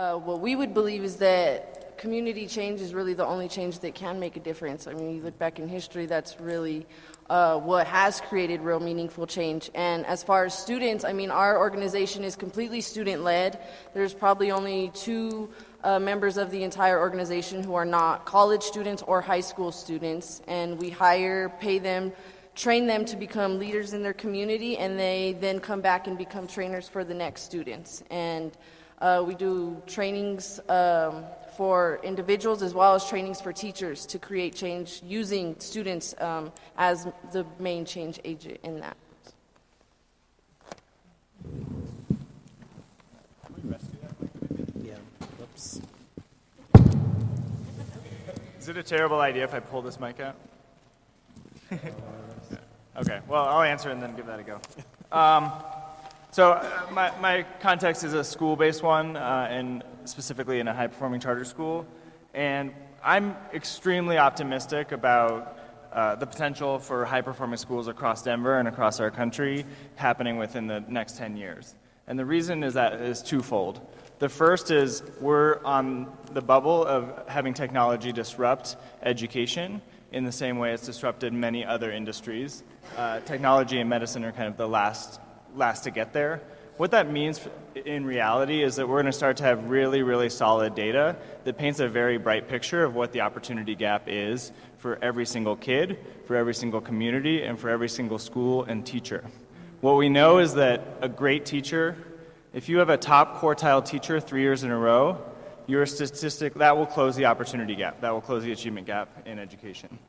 What we would believe is that community change is really the only change that can make a difference. I mean, you look back in history, that's really what has created real meaningful change. And as far as students, I mean, our organization is completely student-led. There's probably only two members of the entire organization who are not college students or high school students, and we hire, pay them, train them to become leaders in their community, and they then come back and become trainers for the next students. And we do trainings for individuals as well as trainings for teachers to create change using students as the main change agent in that. Yeah. Whoops. Is it a terrible idea if I pull this mic out? Okay, well, I'll answer and then give that a go. My context is a school-based one, and specifically in a high-performing charter school. And I'm extremely optimistic about the potential for high-performing schools across Denver and across our country happening within the next 10 years. And the reason is twofold. The first is we're on the bubble of having technology disrupt education in the same way it's disrupted many other industries. Technology and medicine are kind of the last to get there. What that means in reality is that we're going to start to have really, really solid data that paints a very bright picture of what the opportunity gap is for every single kid, for every single community, and for every single school and teacher. What we know is that a great teacher, if you have a top quartile teacher 3 years in a row, your statistic, that will close the opportunity gap. That will close the achievement gap in education.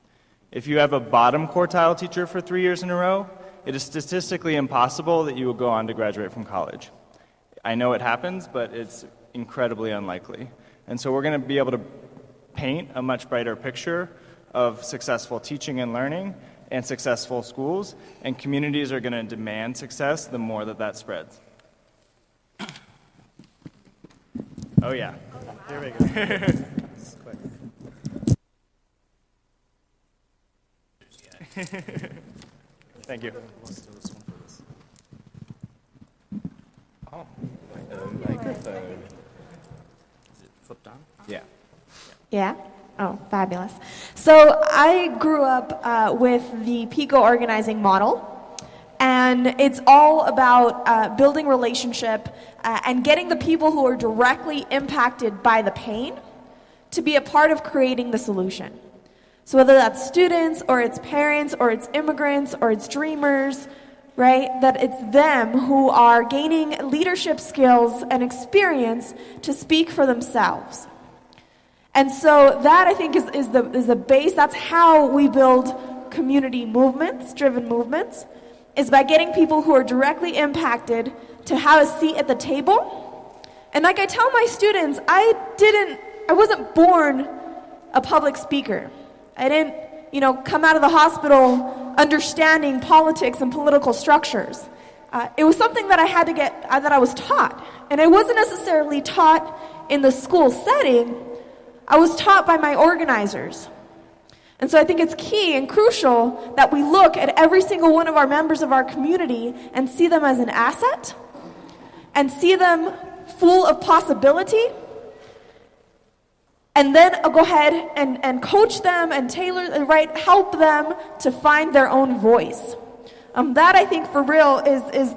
If you have a bottom quartile teacher for 3 years in a row, it is statistically impossible that you will go on to graduate from college. I know it happens, but it's incredibly unlikely. And so we're going to be able to paint a much brighter picture of successful teaching and learning and successful schools, and communities are going to demand success the more that spreads. Oh yeah. Here we go. Thank you. Oh, microphone. Is it flipped on? Yeah. Yeah? Oh, fabulous. So I grew up with the PICO organizing model, and it's all about building relationship and getting the people who are directly impacted by the pain to be a part of creating the solution. So whether that's students, or it's parents, or it's immigrants, or it's dreamers, right? That it's them who are gaining leadership skills and experience to speak for themselves. And so that, I think, is the base. That's how we build community movements, driven movements, is by getting people who are directly impacted to have a seat at the table. And like I tell my students, I wasn't born a public speaker. I didn't, come out of the hospital understanding politics and political structures. It was something that I was taught. And I wasn't necessarily taught in the school setting. I was taught by my organizers. And so I think it's key and crucial that we look at every single one of our members of our community and see them as an asset and see them full of possibility. And then I'll go ahead and coach them and help them to find their own voice. That, I think, for real is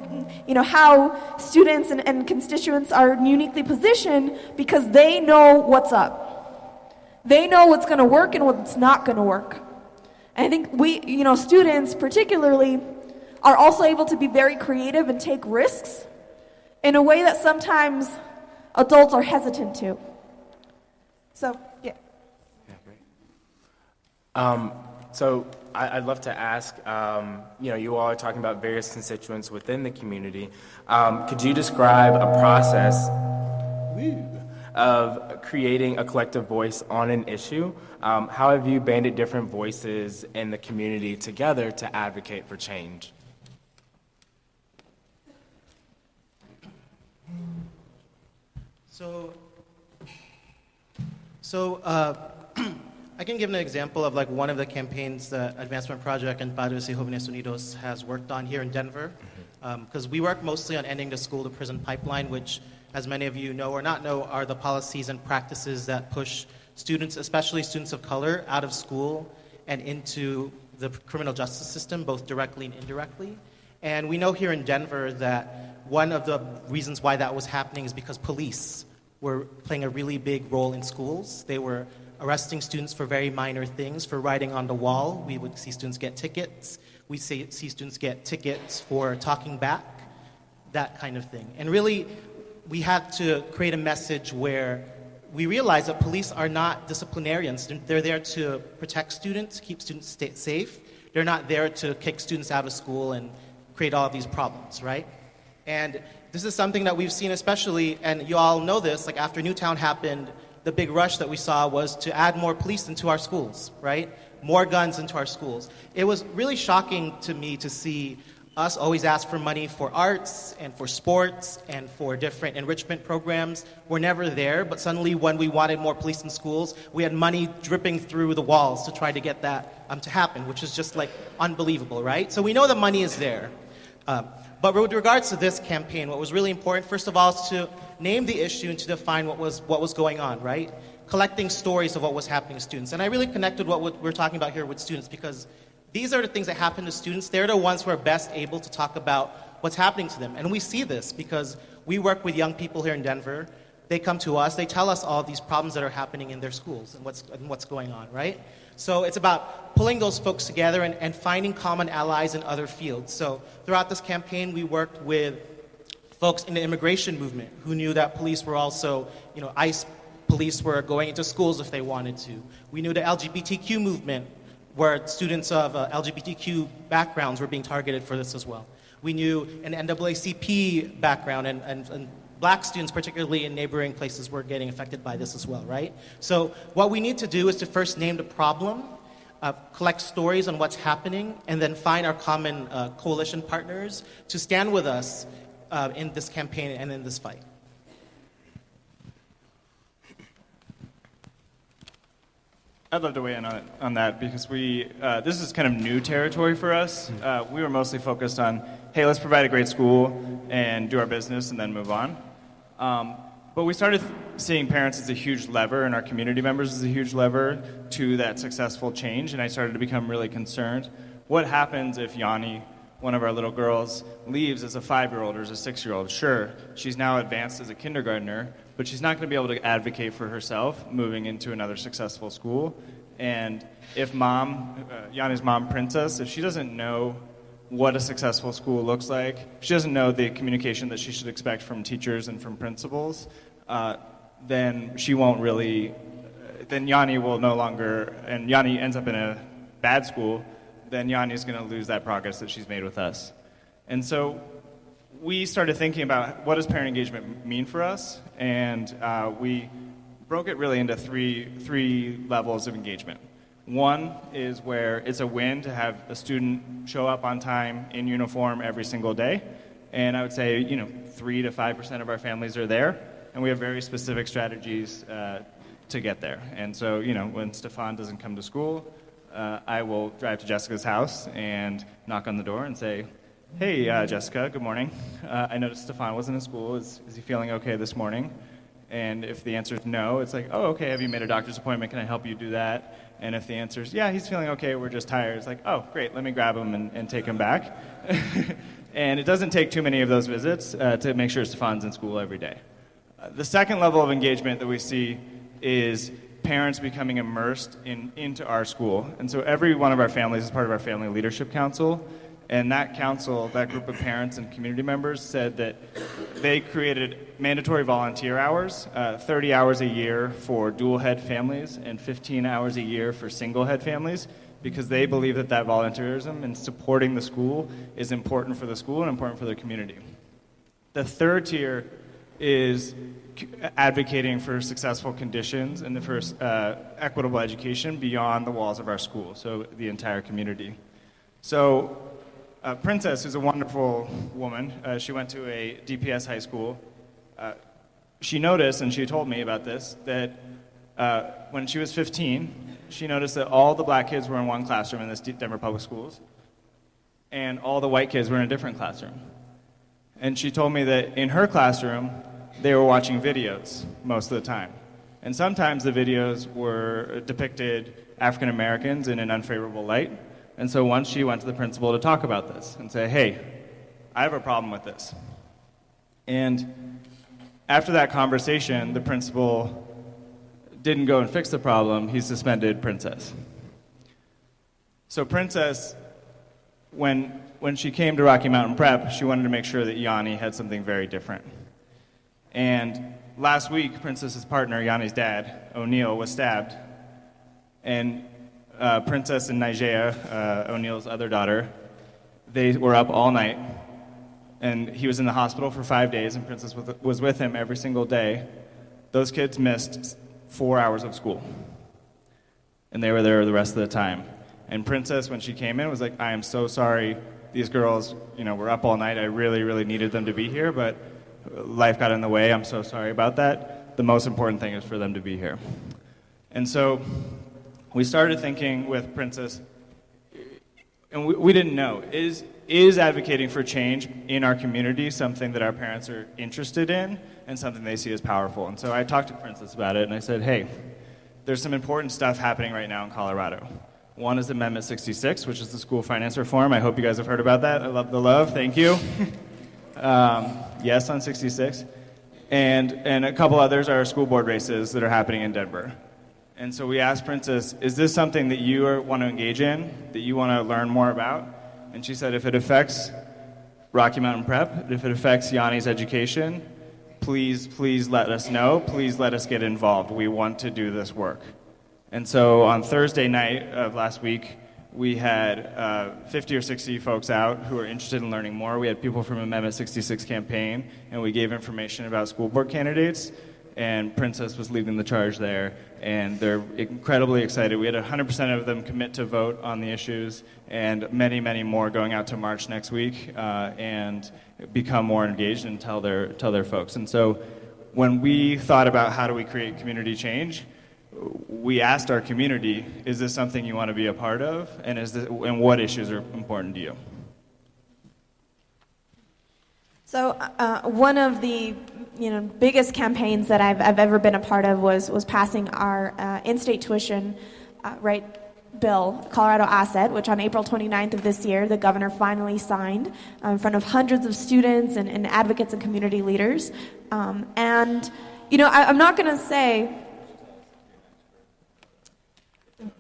how students and constituents are uniquely positioned, because they know what's up. They know what's going to work and what's not going to work. And I think we, students particularly, are also able to be very creative and take risks in a way that sometimes adults are hesitant to. So, yeah. Yeah, great. So I'd love to ask, you all are talking about various constituents within the community. Could you describe a process of creating a collective voice on an issue? How have you banded different voices in the community together to advocate for change? So I can give an example of one of the campaigns the Advancement Project and Padres y Jóvenes Unidos has worked on here in Denver, because we work mostly on ending the school-to-prison pipeline, which as many of you know or not know, are the policies and practices that push students, especially students of color, out of school and into the criminal justice system, both directly and indirectly. And we know here in Denver that one of the reasons why that was happening is because police were playing a really big role in schools. They were arresting students for very minor things, for writing on the wall. We would see students get tickets. We see students get tickets for talking back, that kind of thing. And really, we had to create a message where we realize that police are not disciplinarians. They're there to protect students, keep students safe. They're not there to kick students out of school and create all of these problems, right? And this is something that we've seen especially, and you all know this, like after Newtown happened, the big rush that we saw was to add more police into our schools, right? More guns into our schools. It was really shocking to me to see us always ask for money for arts and for sports and for different enrichment programs. We're never there, but suddenly when we wanted more police in schools, we had money dripping through the walls to try to get that to happen, which is just like unbelievable, right? So we know the money is there. But with regards to this campaign, what was really important, first of all, is to name the issue and to define what was going on, right? Collecting stories of what was happening to students. And I really connected what we're talking about here with students because these are the things that happen to students. They're the ones who are best able to talk about what's happening to them. And we see this because we work with young people here in Denver. They come to us, they tell us all of these problems that are happening in their schools and what's going on, right? So it's about pulling those folks together and finding common allies in other fields. So throughout this campaign, we worked with folks in the immigration movement who knew that police were also, ICE police were going into schools if they wanted to. We knew the LGBTQ movement where students of LGBTQ backgrounds were being targeted for this as well. We knew an NAACP background and black students, particularly in neighboring places, were getting affected by this as well, right? So what we need to do is to first name the problem, collect stories on what's happening, and then find our common coalition partners to stand with us in this campaign and in this fight. I'd love to weigh in on that because this is kind of new territory for us. We were mostly focused on, hey, let's provide a great school and do our business and then move on. But we started seeing parents as a huge lever and our community members as a huge lever to that successful change, and I started to become really concerned. What happens if Yanni, one of our little girls, leaves as a 5-year-old or as a 6-year-old? Sure, she's now advanced as a kindergartner, but she's not going to be able to advocate for herself moving into another successful school. And if Yanni's mom, Princess, if she doesn't know what a successful school looks like, if she doesn't know the communication that she should expect from teachers and from principals, then she won't really, then Yanni will no longer, and Yanni ends up in a bad school, then Yanni's going to lose that progress that she's made with us. And so we started thinking about what does parent engagement mean for us, and we broke it really into three levels of engagement. One is where it's a win to have a student show up on time in uniform every single day, and I would say 3 to 5% of our families are there, and we have very specific strategies to get there. And so when Stefan doesn't come to school, I will drive to Jessica's house and knock on the door and say, hey, Jessica, good morning. I noticed Stefan wasn't in school. Is he feeling okay this morning? And if the answer is no, it's like, oh, okay, have you made a doctor's appointment? Can I help you do that? And if the answer is, yeah, he's feeling okay, we're just tired, it's like, oh, great, let me grab him and take him back. And it doesn't take too many of those visits to make sure Stefan's in school every day. The second level of engagement that we see is parents becoming immersed into our school. And so every one of our families is part of our Family Leadership Council. And that council, that group of parents and community members said that they created mandatory volunteer hours, 30 hours a year for dual head families and 15 hours a year for single head families, because they believe that volunteerism and supporting the school is important for the school and important for their community. The third tier is advocating for successful conditions and for equitable education beyond the walls of our school, so the entire community. So Princess, who's a wonderful woman, she went to a DPS high school. She noticed, and she told me about this, that when she was 15, she noticed that all the black kids were in one classroom in this Denver Public Schools, and all the white kids were in a different classroom. And she told me that in her classroom, they were watching videos most of the time. And sometimes the videos were depicted African Americans in an unfavorable light. And so once she went to the principal to talk about this and say, hey, I have a problem with this. And after that conversation, the principal didn't go and fix the problem. He suspended Princess. So Princess, when she came to Rocky Mountain Prep, she wanted to make sure that Yanni had something very different. And last week, Princess's partner, Yanni's dad, O'Neill, was stabbed. And Princess and Nigea, O'Neill's other daughter, they were up all night. And he was in the hospital for 5 days, and Princess was with him every single day. Those kids missed 4 hours of school. And they were there the rest of the time. And Princess, when she came in, was like, I am so sorry. These girls, were up all night. I really, really needed them to be here, but life got in the way. I'm so sorry about that. The most important thing is for them to be here. And so we started thinking with Princess, and we didn't know, is advocating for change in our community something that our parents are interested in and something they see as powerful? And so I talked to Princess about it, and I said, hey, there's some important stuff happening right now in Colorado. One is Amendment 66, which is the school finance reform. I hope you guys have heard about that. I love the love. Thank you. Yes on 66. And a couple others are school board races that are happening in Denver. And so we asked Princess, is this something that you want to engage in, that you want to learn more about? And she said, if it affects Rocky Mountain Prep, if it affects Yanni's education, please let us know. Please let us get involved. We want to do this work. And so on Thursday night of last week, we had 50 or 60 folks out who were interested in learning more. We had people from Amendment 66 campaign, and we gave information about school board candidates. And Princess was leading the charge there, and they're incredibly excited. We had 100% of them commit to vote on the issues, and many, many more going out to March next week and become more engaged and tell their folks. And so when we thought about how do we create community change, we asked our community, is this something you want to be a part of, and what issues are important to you? So one of the biggest campaigns that I've ever been a part of was passing our in-state tuition bill, Colorado Asset, which on April 29th of this year, the governor finally signed in front of hundreds of students and advocates and community leaders. I'm not going to say...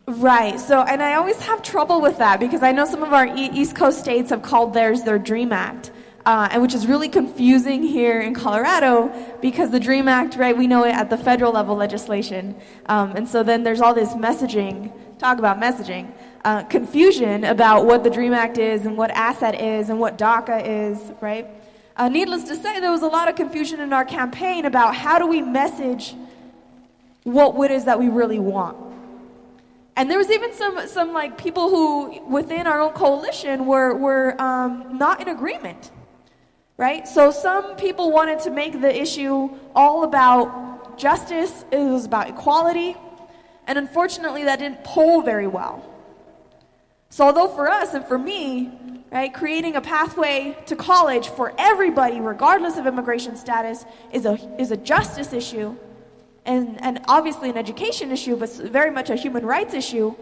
Right. So, and I always have trouble with that because I know some of our East Coast states have called theirs their DREAM Act. And which is really confusing here in Colorado because the DREAM Act, right, we know it at the federal level legislation. And so then there's all this messaging, confusion about what the DREAM Act is and what asset is and what DACA is, right? Needless to say, there was a lot of confusion in our campaign about how do we message what it is that we really want. And there was even some like people who within our own coalition were not in agreement. Right? So some people wanted to make the issue all about justice, it was about equality, and unfortunately that didn't poll very well. So although for us and for me, right, creating a pathway to college for everybody, regardless of immigration status, is a justice issue, and obviously an education issue, but very much a human rights issue,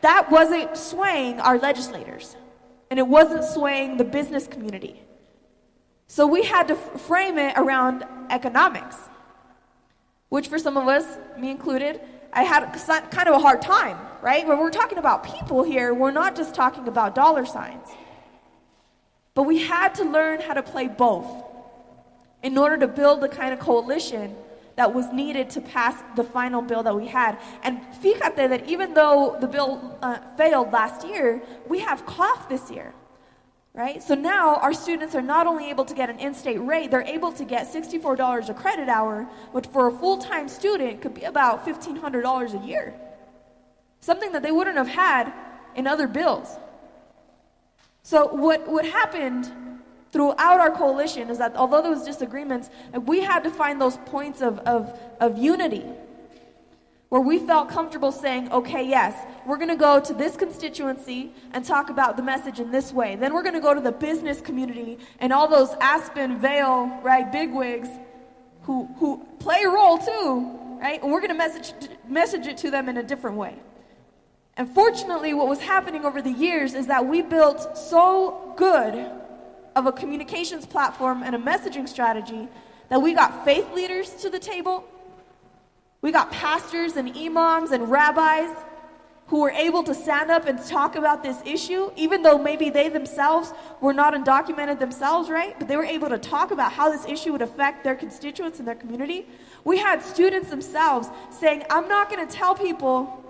that wasn't swaying our legislators. And it wasn't swaying the business community. So we had to frame it around economics, which for some of us, me included, I had kind of a hard time, right? When we're talking about people here, we're not just talking about dollar signs. But we had to learn how to play both in order to build the kind of coalition that was needed to pass the final bill that we had. And fíjate that even though the bill failed last year, we have COF this year, right? So now our students are not only able to get an in-state rate, they're able to get $64 a credit hour, which for a full-time student could be about $1,500 a year. Something that they wouldn't have had in other bills. So what happened throughout our coalition is that although there was disagreements, we had to find those points of unity. where we felt comfortable saying, okay, yes, we're going to go to this constituency and talk about the message in this way. Then we're going to go to the business community and all those Aspen, Vail, right, bigwigs who play a role too, right? And we're going to message it to them in a different way. And fortunately, what was happening over the years is that we built so good of a communications platform and a messaging strategy that we got faith leaders to the table. We got pastors and imams and rabbis who were able to stand up and talk about this issue, even though maybe they themselves were not undocumented themselves, right? But they were able to talk about how this issue would affect their constituents and their community. We had students themselves saying, I'm not going to tell people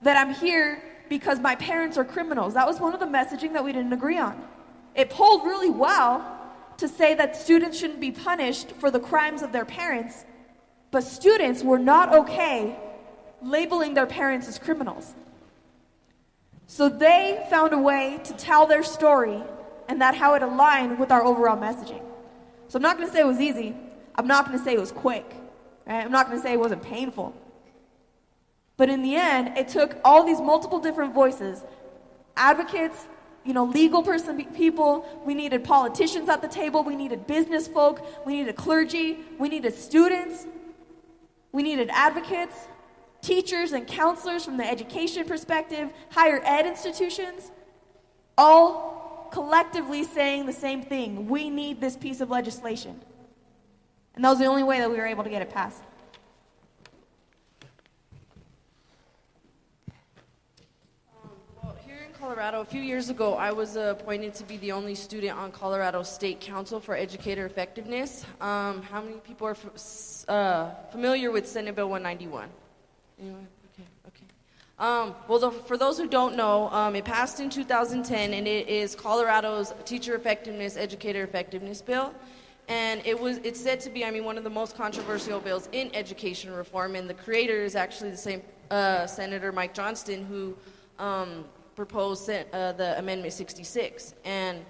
that I'm here because my parents are criminals. That was one of the messaging that we didn't agree on. It polled really well to say that students shouldn't be punished for the crimes of their parents, but students were not okay labeling their parents as criminals. So they found a way to tell their story and that how it aligned with our overall messaging. So I'm not going to say it was easy. I'm not going to say it was quick. Right? I'm not going to say it wasn't painful. But in the end, it took all these multiple different voices, advocates, legal people, we needed politicians at the table, we needed business folk, we needed clergy, we needed students, we needed advocates, teachers and counselors from the education perspective, higher ed institutions, all collectively saying the same thing. We need this piece of legislation. And that was the only way that we were able to get it passed. Colorado, a few years ago, I was appointed to be the only student on Colorado State Council for Educator Effectiveness. How many people are familiar with Senate Bill 191? Anyone? Okay. For those who don't know, it passed in 2010, and it is Colorado's Teacher Effectiveness, Educator Effectiveness Bill. And it's said to be, one of the most controversial bills in education reform, and the creator is actually the same Senator Mike Johnston, who proposed the Amendment 66. And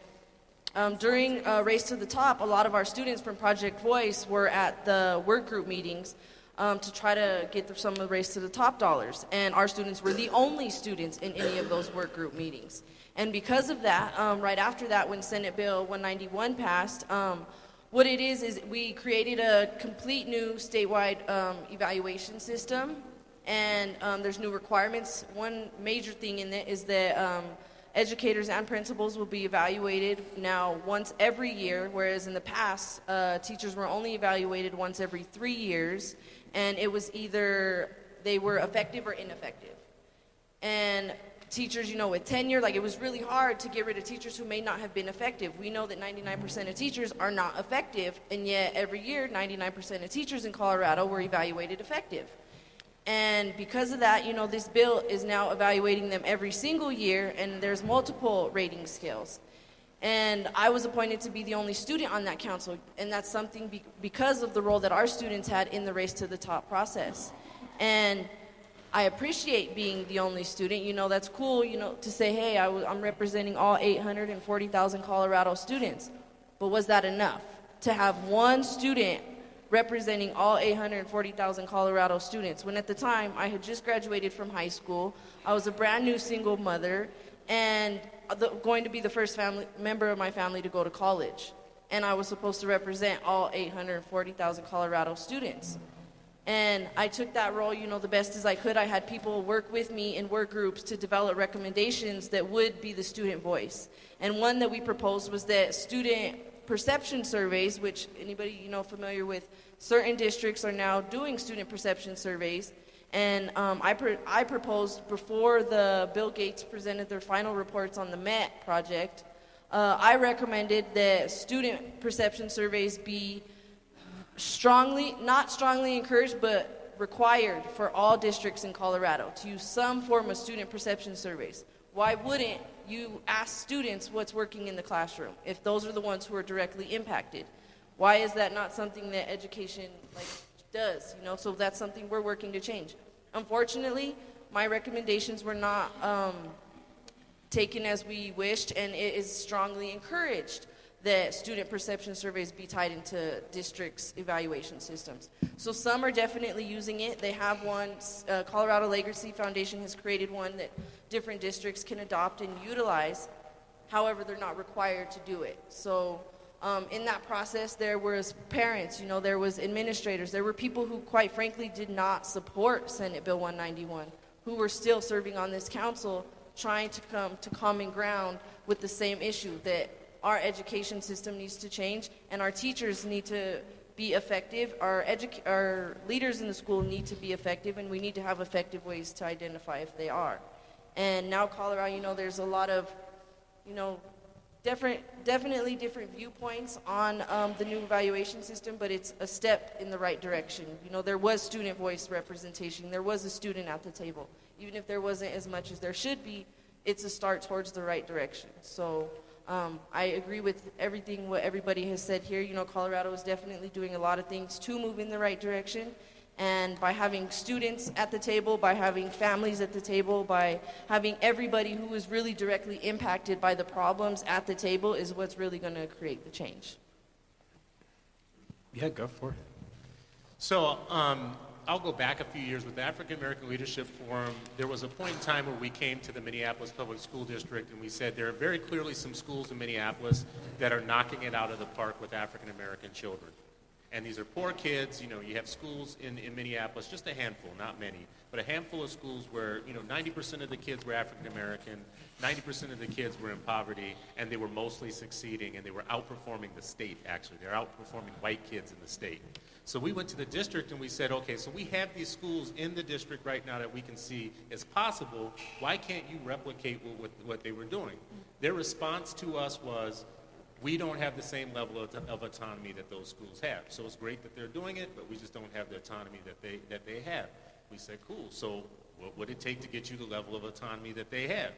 during Race to the Top, a lot of our students from Project Voice were at the work group meetings to try to get some of the Race to the Top dollars. And our students were the only students in any of those work group meetings. And because of that, right after that, when Senate Bill 191 passed, what it is we created a complete new statewide evaluation system. And there's new requirements. One major thing in it is that educators and principals will be evaluated now once every year, whereas in the past, teachers were only evaluated once every 3 years, and it was either they were effective or ineffective. And teachers, with tenure, it was really hard to get rid of teachers who may not have been effective. We know that 99% of teachers are not effective, and yet every year, 99% of teachers in Colorado were evaluated effective. And because of that, this bill is now evaluating them every single year, and there's multiple rating scales. And I was appointed to be the only student on that council, and that's something because of the role that our students had in the Race to the Top process. And I appreciate being the only student. That's cool, to say, hey, I'm representing all 840,000 Colorado students. But was that enough? To have one student representing all 840,000 Colorado students, when at the time I had just graduated from high school, I was a brand new single mother, and going to be the first member of my family to go to college. And I was supposed to represent all 840,000 Colorado students. And I took that role, the best as I could. I had people work with me in work groups to develop recommendations that would be the student voice. And one that we proposed was that student perception surveys, which anybody familiar with, certain districts are now doing student perception surveys. And I proposed, before the Bill Gates presented their final reports on the MET project, I recommended that student perception surveys be not strongly encouraged, but required for all districts in Colorado to use some form of student perception surveys. Why wouldn't you ask students what's working in the classroom if those are the ones who are directly impacted? Why is that not something that education does? So that's something we're working to change. Unfortunately, my recommendations were not taken as we wished, and it is strongly encouraged that student perception surveys be tied into districts' evaluation systems. So some are definitely using it. They have one. Colorado Legacy Foundation has created one that different districts can adopt and utilize. However, they're not required to do it. So in that process, there was parents, there was administrators, there were people who, quite frankly, did not support Senate Bill 191, who were still serving on this council, trying to come to common ground with the same issue, that our education system needs to change and our teachers need to be effective, our leaders in the school need to be effective, and we need to have effective ways to identify if they are. And now Colorado, there's a lot of, definitely different viewpoints on the new evaluation system, but it's a step in the right direction. There was student voice representation, there was a student at the table. Even if there wasn't as much as there should be, it's a start towards the right direction. So I agree with everything what everybody has said here. Colorado is definitely doing a lot of things to move in the right direction. And by having students at the table, by having families at the table, by having everybody who is really directly impacted by the problems at the table is what's really going to create the change. Yeah, go for it. So I'll go back a few years with the African American Leadership Forum. There was a point in time where we came to the Minneapolis Public School District and we said there are very clearly some schools in Minneapolis that are knocking it out of the park with African American children. And these are poor kids. You have schools in Minneapolis, just a handful, not many, but a handful of schools where 90% of the kids were African American, 90% of the kids were in poverty, and they were mostly succeeding, and they were outperforming the state, actually. They're outperforming white kids in the state. So we went to the district and we said, okay, so we have these schools in the district right now that we can see is possible. Why can't you replicate what they were doing? Their response to us was, we don't have the same level of autonomy that those schools have. So it's great that they're doing it, but we just don't have the autonomy that they have. We said, cool, so what would it take to get you the level of autonomy that they have?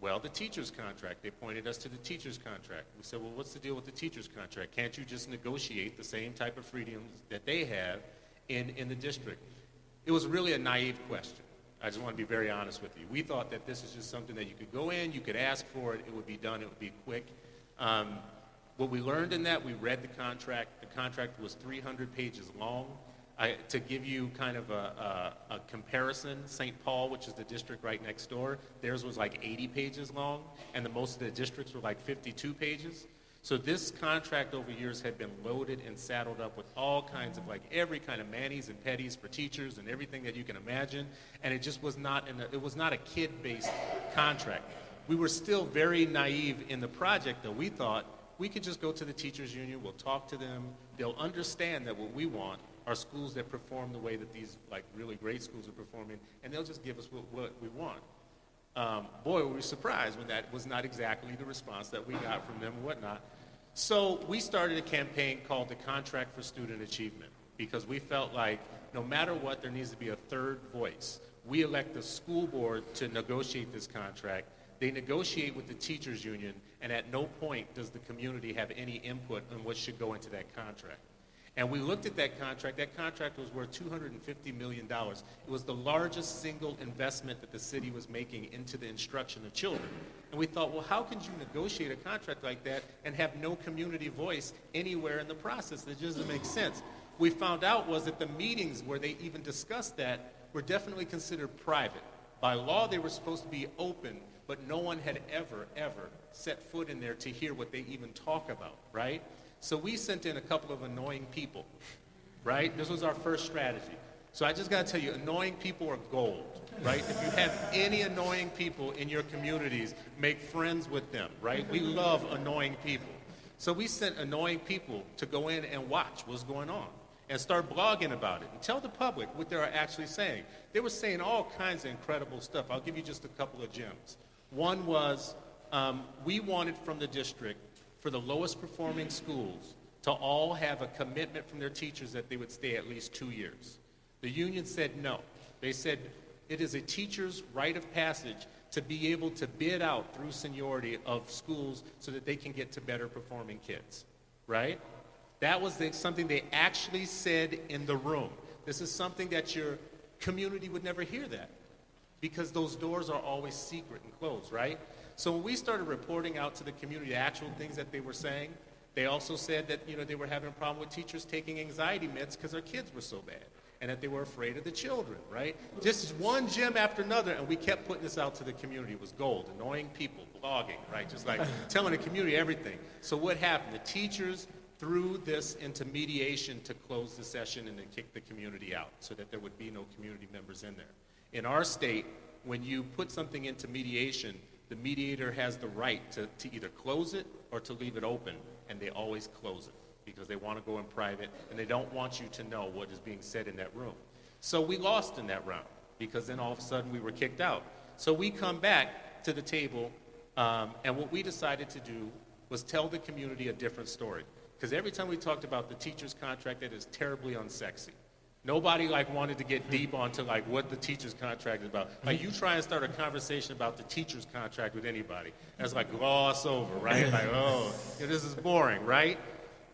Well, the teacher's contract. They pointed us to the teacher's contract. We said, well, what's the deal with the teacher's contract? Can't you just negotiate the same type of freedoms that they have in the district? It was really a naive question. I just want to be very honest with you. We thought that this is just something that you could go in, you could ask for it, it would be done, it would be quick. What we learned in that, we read the contract. The contract was 300 pages long. To give you kind of a comparison, St. Paul, which is the district right next door, theirs was like 80 pages long, and most of the districts were like 52 pages. So this contract over years had been loaded and saddled up with all kinds of every kind of manis and petties for teachers and everything that you can imagine, and it just was not a kid-based contract. We were still very naive in the project, though. We thought we could just go to the teachers union, we'll talk to them, they'll understand that what we want are schools that perform the way that these really great schools are performing, and they'll just give us what we want. Boy, were we surprised when that was not exactly the response that we got from them and whatnot. So we started a campaign called the Contract for Student Achievement, because we felt like no matter what, there needs to be a third voice. We elect the school board to negotiate this contract. They negotiate with the teachers union, and at no point does the community have any input on what should go into that contract. And we looked at that contract. That contract was worth $250 million. It was the largest single investment that the city was making into the instruction of children. And we thought, well, how could you negotiate a contract like that and have no community voice anywhere in the process? That just doesn't make sense. We found out was that the meetings where they even discussed that were definitely considered private. By law, they were supposed to be open, but no one had ever set foot in there to hear what they even talk about, right? So we sent in a couple of annoying people, right? This was our first strategy. So I just got to tell you, annoying people are gold, right? If you have any annoying people in your communities, make friends with them, right? We love annoying people. So we sent annoying people to go in and watch what's going on and start blogging about it and tell the public what they're actually saying. They were saying all kinds of incredible stuff. I'll give you just a couple of gems. One was we wanted from the district for the lowest performing schools to all have a commitment from their teachers that they would stay at least 2 years. The union said no. They said it is a teacher's rite of passage to be able to bid out through seniority of schools so that they can get to better performing kids, right? That was something they actually said in the room. This is something that your community would never hear that because those doors are always secret and closed, right? So when we started reporting out to the community the actual things that they were saying, they also said that, they were having a problem with teachers taking anxiety meds because their kids were so bad, and that they were afraid of the children, right? Just one gem after another, and we kept putting this out to the community. It was gold, annoying people, blogging, right? Just like telling the community everything. So what happened? The teachers threw this into mediation to close the session and then kick the community out so that there would be no community members in there. In our state, when you put something into mediation, the mediator has the right to either close it or to leave it open, and they always close it because they want to go in private and they don't want you to know what is being said in that room. So we lost in that round because then all of a sudden we were kicked out. So we come back to the table, and what we decided to do was tell the community a different story. Because every time we talked about the teacher's contract, that is terribly unsexy. Nobody wanted to get deep onto what the teacher's contract is about. You try and start a conversation about the teacher's contract with anybody, that's gloss over, right? This is boring, right?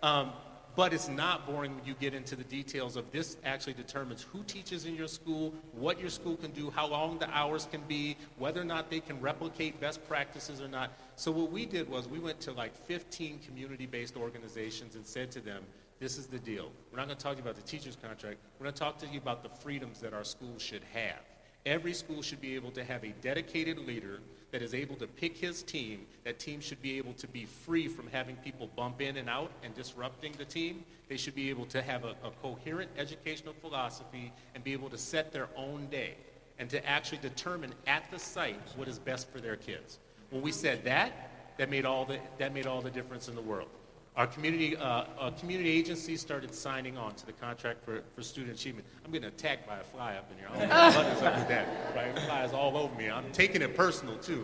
But it's not boring when you get into the details of this actually determines who teaches in your school, what your school can do, how long the hours can be, whether or not they can replicate best practices or not. So what we did was we went to 15 community-based organizations and said to them, this is the deal. We're not going to talk to you about the teacher's contract. We're going to talk to you about the freedoms that our schools should have. Every school should be able to have a dedicated leader that is able to pick his team. That team should be able to be free from having people bump in and out and disrupting the team. They should be able to have a coherent educational philosophy and be able to set their own day and to actually determine at the site what is best for their kids. When we said that made all the difference in the world. Our community agencies started signing on to the contract for student achievement. I'm getting attacked by a fly up in here. I don't know what is up with that. Right? Flies all over me. I'm taking it personal too.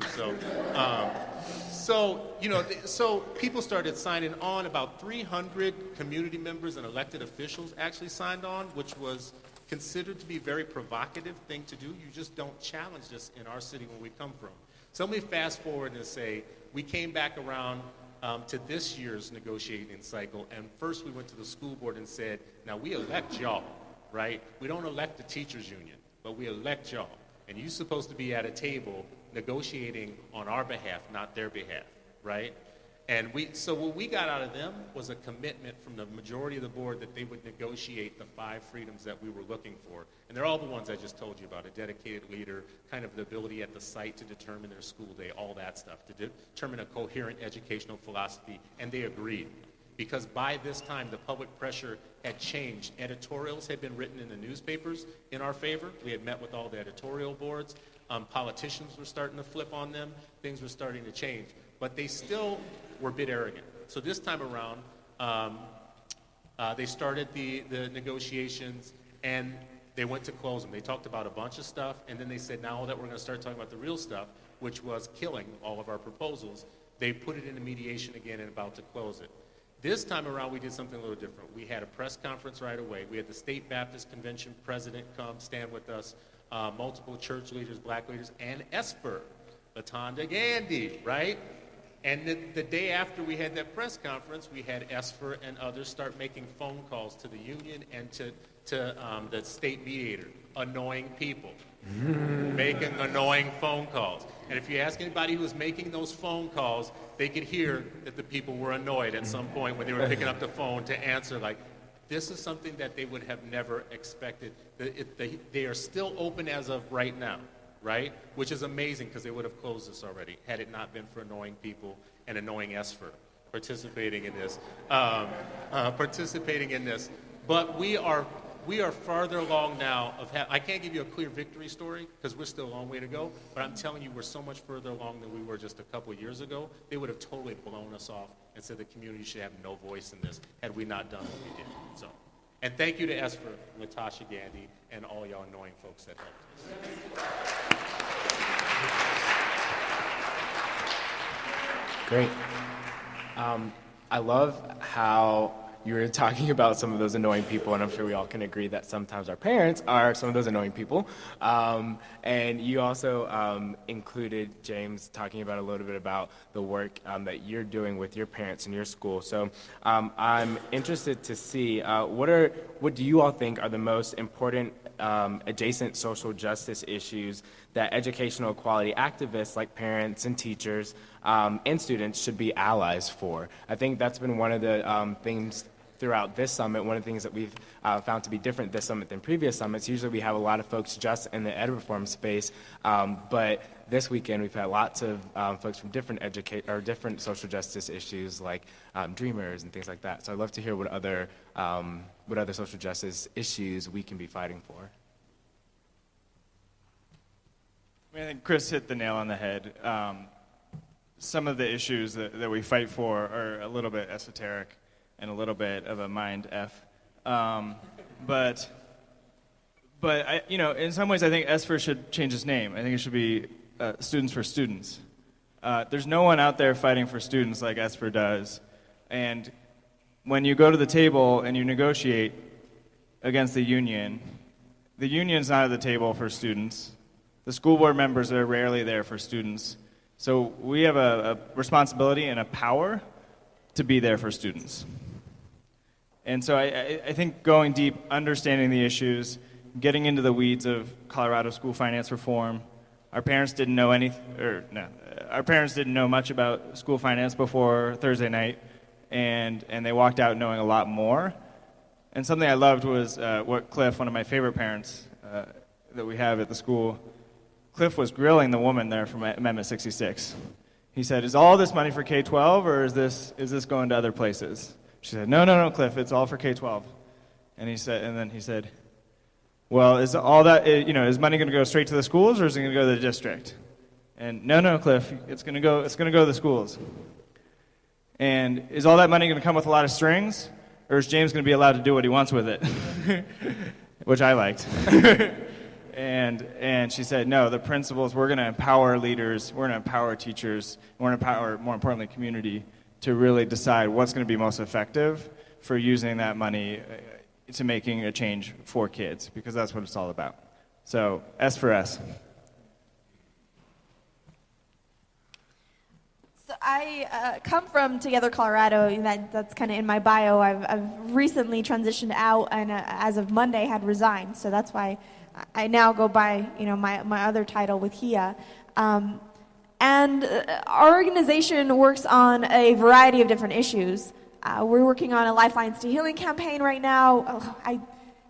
So people started signing on. About 300 community members and elected officials actually signed on, which was considered to be a very provocative thing to do. You just don't challenge this in our city where we come from. So let me fast forward and say we came back around to this year's negotiating cycle, and first we went to the school board and said, now we elect y'all, right? We don't elect the teachers union, but we elect y'all, and you're supposed to be at a table negotiating on our behalf, not their behalf, right? And so what we got out of them was a commitment from the majority of the board that they would negotiate the 5 freedoms that we were looking for. And they're all the ones I just told you about: a dedicated leader, kind of the ability at the site to determine their school day, all that stuff, to determine a coherent educational philosophy. And they agreed. Because by this time, the public pressure had changed. Editorials had been written in the newspapers in our favor. We had met with all the editorial boards. Politicians were starting to flip on them. Things were starting to change. But they still were a bit arrogant. So this time around, they started the negotiations, and they went to close them. They talked about a bunch of stuff, and then they said, now that we're going to start talking about the real stuff, which was killing all of our proposals, they put it into mediation again and about to close it. This time around, we did something a little different. We had a press conference right away. We had the State Baptist Convention president come stand with us, multiple church leaders, black leaders, and ESPR, Latanda Gandhi, right? And the day after we had that press conference, we had ESPR and others start making phone calls to the union and to the state mediator, annoying people, making annoying phone calls. And if you ask anybody who was making those phone calls, they could hear that the people were annoyed at some point when they were picking up the phone to answer, this is something that they would have never expected. They are still open as of right now, right? Which is amazing because they would have closed this already had it not been for annoying people and annoying ESPR participating in this. But we are farther along now I can't give you a clear victory story because we're still a long way to go, but I'm telling you we're so much further along than we were just a couple of years ago. They would have totally blown us off and said the community should have no voice in this had we not done what we did. So, and thank you to ESPR, Natasha Gandhi, and all y'all annoying folks that helped us. Great. I love how you were talking about some of those annoying people, and I'm sure we all can agree that sometimes our parents are some of those annoying people. And you also included James talking about a little bit about the work that you're doing with your parents in your school. So I'm interested to see what do you all think are the most important adjacent social justice issues that educational equality activists like parents and teachers and students should be allies for. I think that's been one of the things throughout this summit. One of the things that we've found to be different this summit than previous summits. Usually we have a lot of folks just in the ed reform space, but this weekend we've had lots of folks from different social justice issues like Dreamers and things like that. So I'd love to hear what other social justice issues we can be fighting for. I think Chris hit the nail on the head. Some of the issues that we fight for are a little bit esoteric and a little bit of a mind F. But I, in some ways I think SFIR should change its name. I think it should be Students for Students. There's no one out there fighting for students like SFIR does. And when you go to the table and you negotiate against the union's not at the table for students. The school board members are rarely there for students. So we have a responsibility and a power to be there for students. And so I think going deep, understanding the issues, getting into the weeds of Colorado school finance reform. Our parents didn't know our parents didn't know much about school finance before Thursday night, and they walked out knowing a lot more. And something I loved was what Cliff, one of my favorite parents that we have at the school, Cliff was grilling the woman there from Amendment 66. He said, "Is all this money for K-12, or is this going to other places?" She said, No, Cliff, it's all for K-12. And then he said, "Well, is all that, is money going to go straight to the schools, or is it going to go to the district?" And no, Cliff, it's going to go to the schools. And is all that money going to come with a lot of strings, or is James going to be allowed to do what he wants with it? Which I liked. And she said, no, the principals, we're going to empower leaders, we're going to empower teachers, we're going to empower, more importantly, community to really decide what's going to be most effective for using that money to making a change for kids, because that's what it's all about. So, S for S. So I come from Together Colorado. That's kind of in my bio. I've recently transitioned out, and as of Monday had resigned. So that's why I now go by my other title with HIA. And our organization works on a variety of different issues. We're working on a Lifelines to Healing campaign right now. I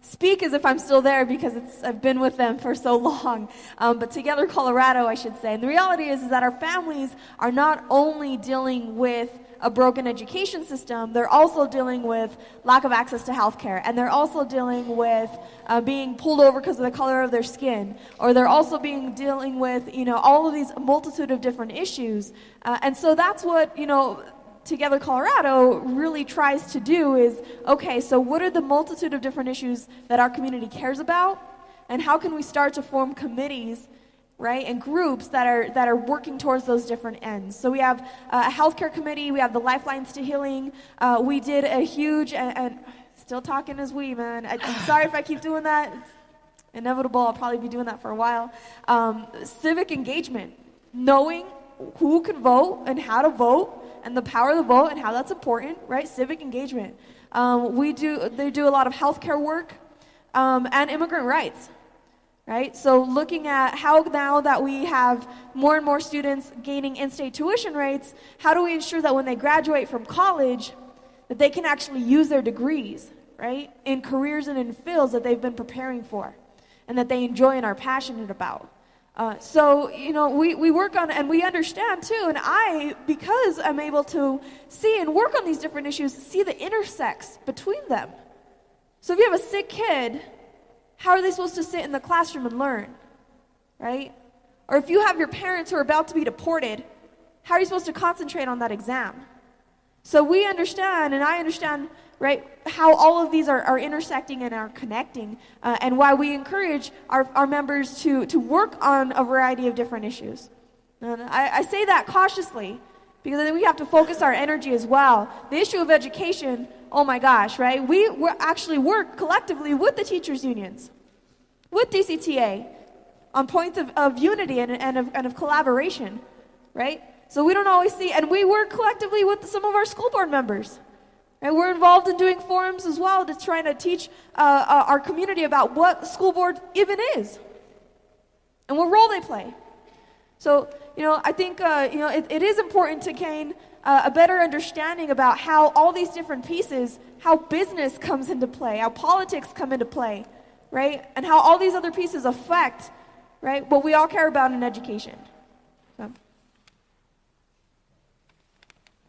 speak as if I'm still there because I've been with them for so long. But Together Colorado, I should say. And the reality is that our families are not only dealing with a broken education system, they're also dealing with lack of access to health care. And they're also dealing with being pulled over because of the color of their skin. Or they're also dealing with, all of these multitude of different issues. And so that's what, Together Colorado really tries to do is, okay, so what are the multitude of different issues that our community cares about, and how can we start to form committees, right, and groups that are working towards those different ends. So we have a healthcare committee, we have the Lifelines to Healing, we did a huge, and still talking as we, man, I'm sorry if I keep doing that, it's inevitable, I'll probably be doing that for a while. Civic engagement, knowing who can vote and how to vote, and the power of the vote and how that's important, right? Civic engagement. They do a lot of healthcare work and immigrant rights, right? So looking at how now that we have more and more students gaining in-state tuition rates, how do we ensure that when they graduate from college that they can actually use their degrees, right, in careers and in fields that they've been preparing for and that they enjoy and are passionate about. So we work on, and we understand too, and because I'm able to see and work on these different issues, see the intersects between them. So if you have a sick kid, how are they supposed to sit in the classroom and learn, right? Or if you have your parents who are about to be deported, how are you supposed to concentrate on that exam? So we understand, and I understand, right, how all of these are intersecting and are connecting, and why we encourage our members to work on a variety of different issues. And I say that cautiously, because I think we have to focus our energy as well. The issue of education, oh my gosh, right? We actually work collectively with the teachers' unions, with DCTA, on points of unity and of collaboration, right? So we don't always see, and we work collectively with some of our school board members, Right? We're involved in doing forums as well to try to teach our community about what school board even is and what role they play. So, I think, it is important to gain a better understanding about how all these different pieces, how business comes into play, how politics come into play, right? And how all these other pieces affect, right, what we all care about in education.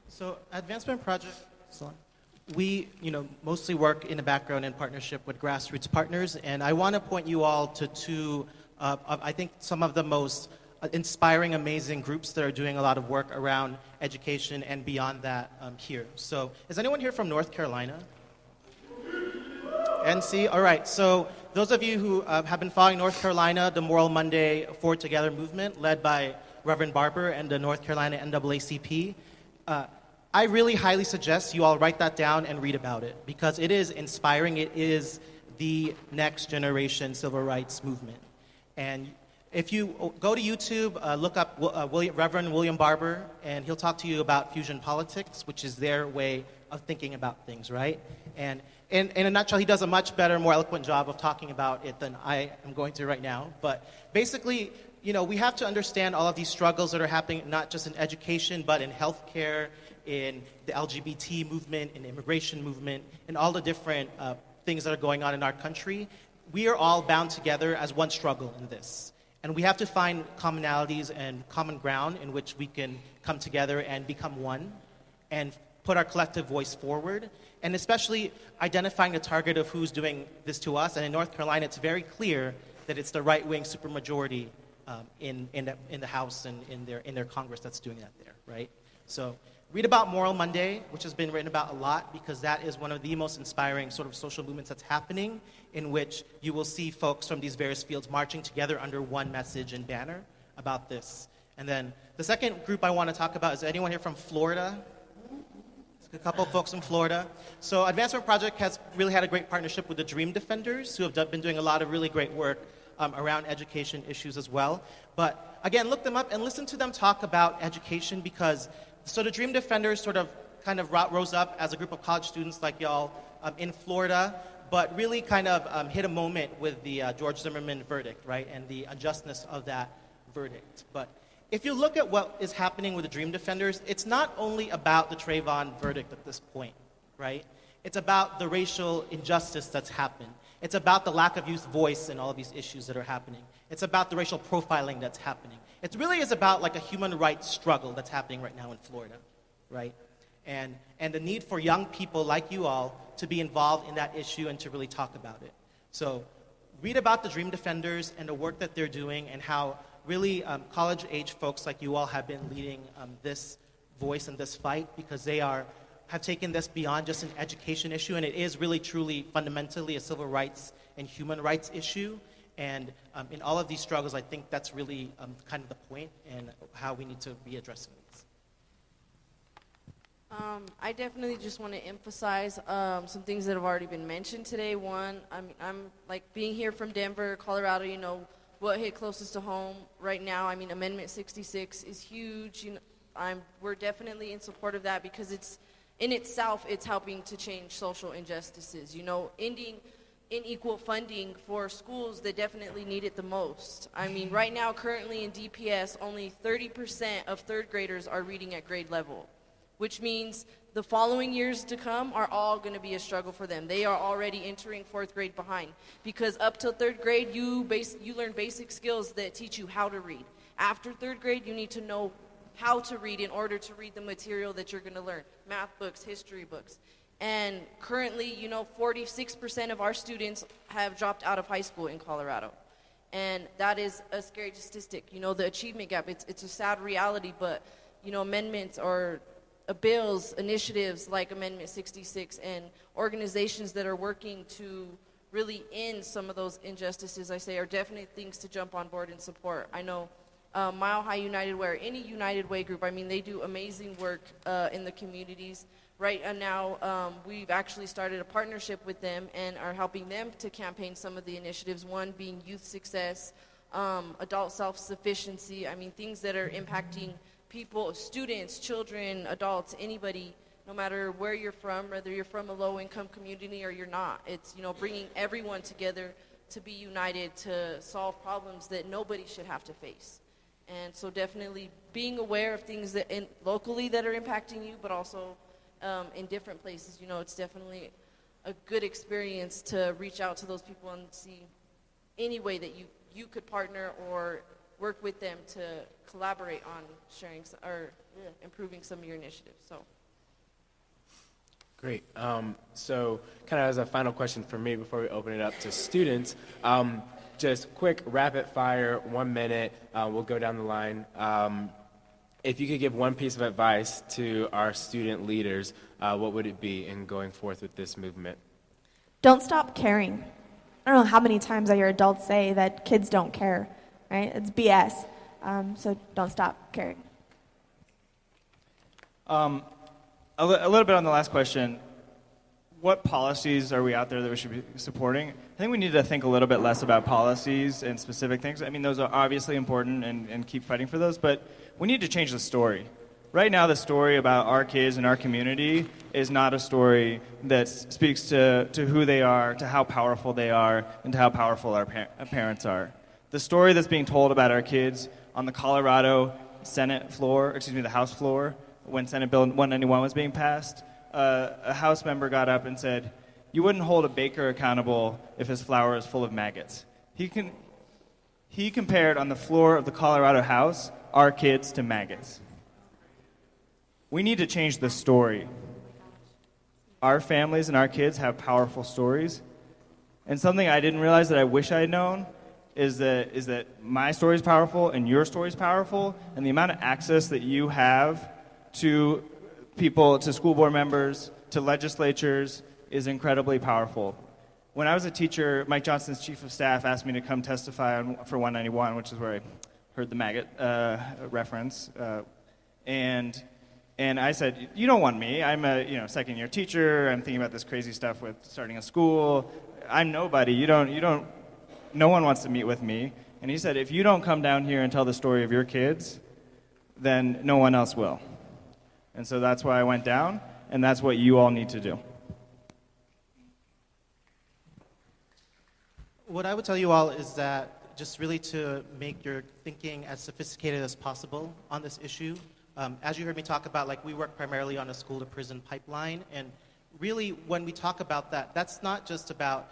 So Advancement Project, we mostly work in the background in partnership with grassroots partners, and I want to point you all to two, I think some of the most inspiring, amazing groups that are doing a lot of work around education and beyond that here. So is anyone here from North Carolina? NC? All right, so those of you who have been following North Carolina, the Moral Monday Forward Together movement led by Reverend Barber and the North Carolina NAACP, I really highly suggest you all write that down and read about it because it is inspiring. It is the next generation civil rights movement. And if you go to YouTube, look up Reverend William Barber, and he'll talk to you about fusion politics, which is their way of thinking about things, right? And in a nutshell, he does a much better, more eloquent job of talking about it than I am going to right now. But basically, we have to understand all of these struggles that are happening, not just in education, but in healthcare, in the LGBT movement, in the immigration movement, and all the different things that are going on in our country. We are all bound together as one struggle in this. And we have to find commonalities and common ground in which we can come together and become one and put our collective voice forward, and especially identifying the target of who's doing this to us. And in North Carolina, it's very clear that it's the right-wing supermajority in the House and in their Congress that's doing that there, right? So read about Moral Monday, which has been written about a lot because that is one of the most inspiring sort of social movements that's happening, in which you will see folks from these various fields marching together under one message and banner about this. And then the second group I want to talk about is anyone here from Florida? A couple of folks in Florida. So Advancement Project has really had a great partnership with the Dream Defenders, who have been doing a lot of really great work around education issues as well. But again, look them up and listen to them talk about education because the Dream Defenders kind of rose up as a group of college students like y'all in Florida, but really kind of hit a moment with the George Zimmerman verdict, right, and the unjustness of that verdict. But if you look at what is happening with the Dream Defenders, it's not only about the Trayvon verdict at this point, right? It's about the racial injustice that's happened. It's about the lack of youth voice in all of these issues that are happening. It's about the racial profiling that's happening. It really is about like a human rights struggle that's happening right now in Florida, right? And the need for young people like you all to be involved in that issue and to really talk about it. So read about the Dream Defenders and the work that they're doing and how really college-age folks like you all have been leading this voice and this fight because they have taken this beyond just an education issue, and it is really, truly, fundamentally a civil rights and human rights issue. And in all of these struggles, I think that's really kind of the point and how we need to be addressing these. I definitely just want to emphasize some things that have already been mentioned today. One, I'm like being here from Denver, Colorado, what hit closest to home right now. Amendment 66 is huge. We're definitely in support of that because it's helping to change social injustices. Ending unequal funding for schools that definitely need it the most. Right now, currently in DPS, only 30% of third graders are reading at grade level, which means the following years to come are all going to be a struggle for them. They are already entering fourth grade behind because up till third grade, you learn basic skills that teach you how to read. After third grade, you need to know how to read in order to read the material that you're going to learn, math books, history books. And currently, 46% of our students have dropped out of high school in Colorado. And that is a scary statistic. The achievement gap, it's a sad reality, but, amendments or bills, initiatives like Amendment 66 and organizations that are working to really end some of those injustices, I say, are definitely things to jump on board and support. I know Mile High United Way or any United Way group, they do amazing work in the communities. Right now, we've actually started a partnership with them and are helping them to campaign some of the initiatives, one being youth success, adult self-sufficiency, things that are impacting people, students, children, adults, anybody no matter where you're from, whether you're from a low-income community or you're not. It's, bringing everyone together to be united to solve problems that nobody should have to face. And so definitely being aware of things that locally that are impacting you, but also in different places. It's definitely a good experience to reach out to those people and see any way that you could partner or work with them to collaborate on sharing improving some of your initiatives. So. Great. So kind of as a final question for me before we open it up to students, just quick rapid fire, 1 minute, we'll go down the line. If you could give one piece of advice to our student leaders, what would it be in going forth with this movement? Don't stop caring. I don't know how many times I hear adults say that kids don't care, right? It's BS. So don't stop caring. A little bit on the last question. What policies are we out there that we should be supporting? I think we need to think a little bit less about policies and specific things. I mean, those are obviously important and keep fighting for those, but we need to change the story. Right now, the story about our kids and our community is not a story that speaks to who they are, to how powerful they are, and to how powerful our parents are. The story that's being told about our kids on the Colorado the House floor, when Senate Bill 191 was being passed, a House member got up and said, "You wouldn't hold a baker accountable if his flour is full of maggots." He compared on the floor of the Colorado House our kids to maggots. We need to change the story. Our families and our kids have powerful stories, and something I didn't realize that I wish I had known is that my story is powerful and your story is powerful, and the amount of access that you have to people, to school board members, to legislatures is incredibly powerful. When I was a teacher, Mike Johnston's chief of staff asked me to come testify for 191, which is where I heard the maggot reference, and I said, "You don't want me. I'm a second year teacher. I'm thinking about this crazy stuff with starting a school. I'm nobody. No one wants to meet with me." And he said, "If you don't come down here and tell the story of your kids, then no one else will." And so that's why I went down, and that's what you all need to do. What I would tell you all is that just really to make your thinking as sophisticated as possible on this issue. As you heard me talk about, we work primarily on a school-to-prison pipeline, and really when we talk about that, that's not just about,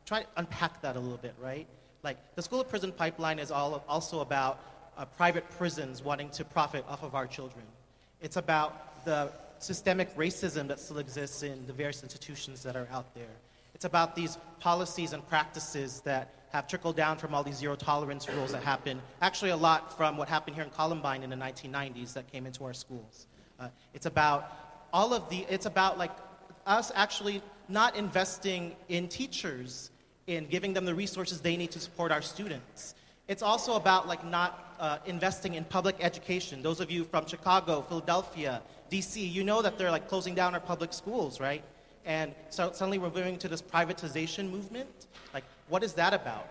try to unpack that a little bit, right? The school-to-prison pipeline is also about private prisons wanting to profit off of our children. It's about the systemic racism that still exists in the various institutions that are out there. It's about these policies and practices that have trickled down from all these zero-tolerance rules that happen, actually a lot from what happened here in Columbine in the 1990s that came into our schools. It's about us actually not investing in teachers, in giving them the resources they need to support our students. It's also about not investing in public education. Those of you from Chicago, Philadelphia, DC, you know that they're closing down our public schools, right? And so suddenly we're moving to this privatization movement. What is that about?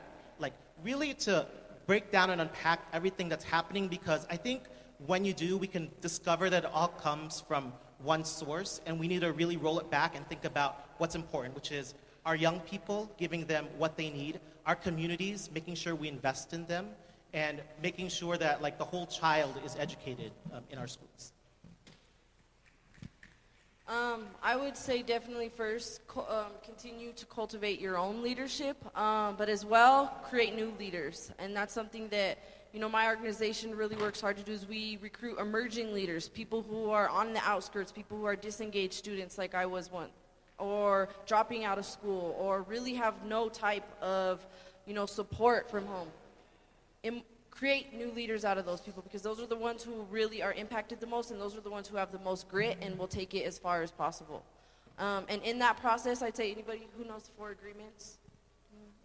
Really to break down and unpack everything that's happening, because I think when you do, we can discover that it all comes from one source, and we need to really roll it back and think about what's important, which is our young people, giving them what they need, our communities, making sure we invest in them, and making sure that the whole child is educated in our schools. I would say definitely first continue to cultivate your own leadership, but as well create new leaders. And that's something that my organization really works hard to do, is we recruit emerging leaders, people who are on the outskirts, people who are disengaged students like I was once, or dropping out of school, or really have no type of support from home. Create new leaders out of those people, because those are the ones who really are impacted the most, and those are the ones who have the most grit and will take it as far as possible. And in that process, I'd say, anybody who knows 4 Agreements?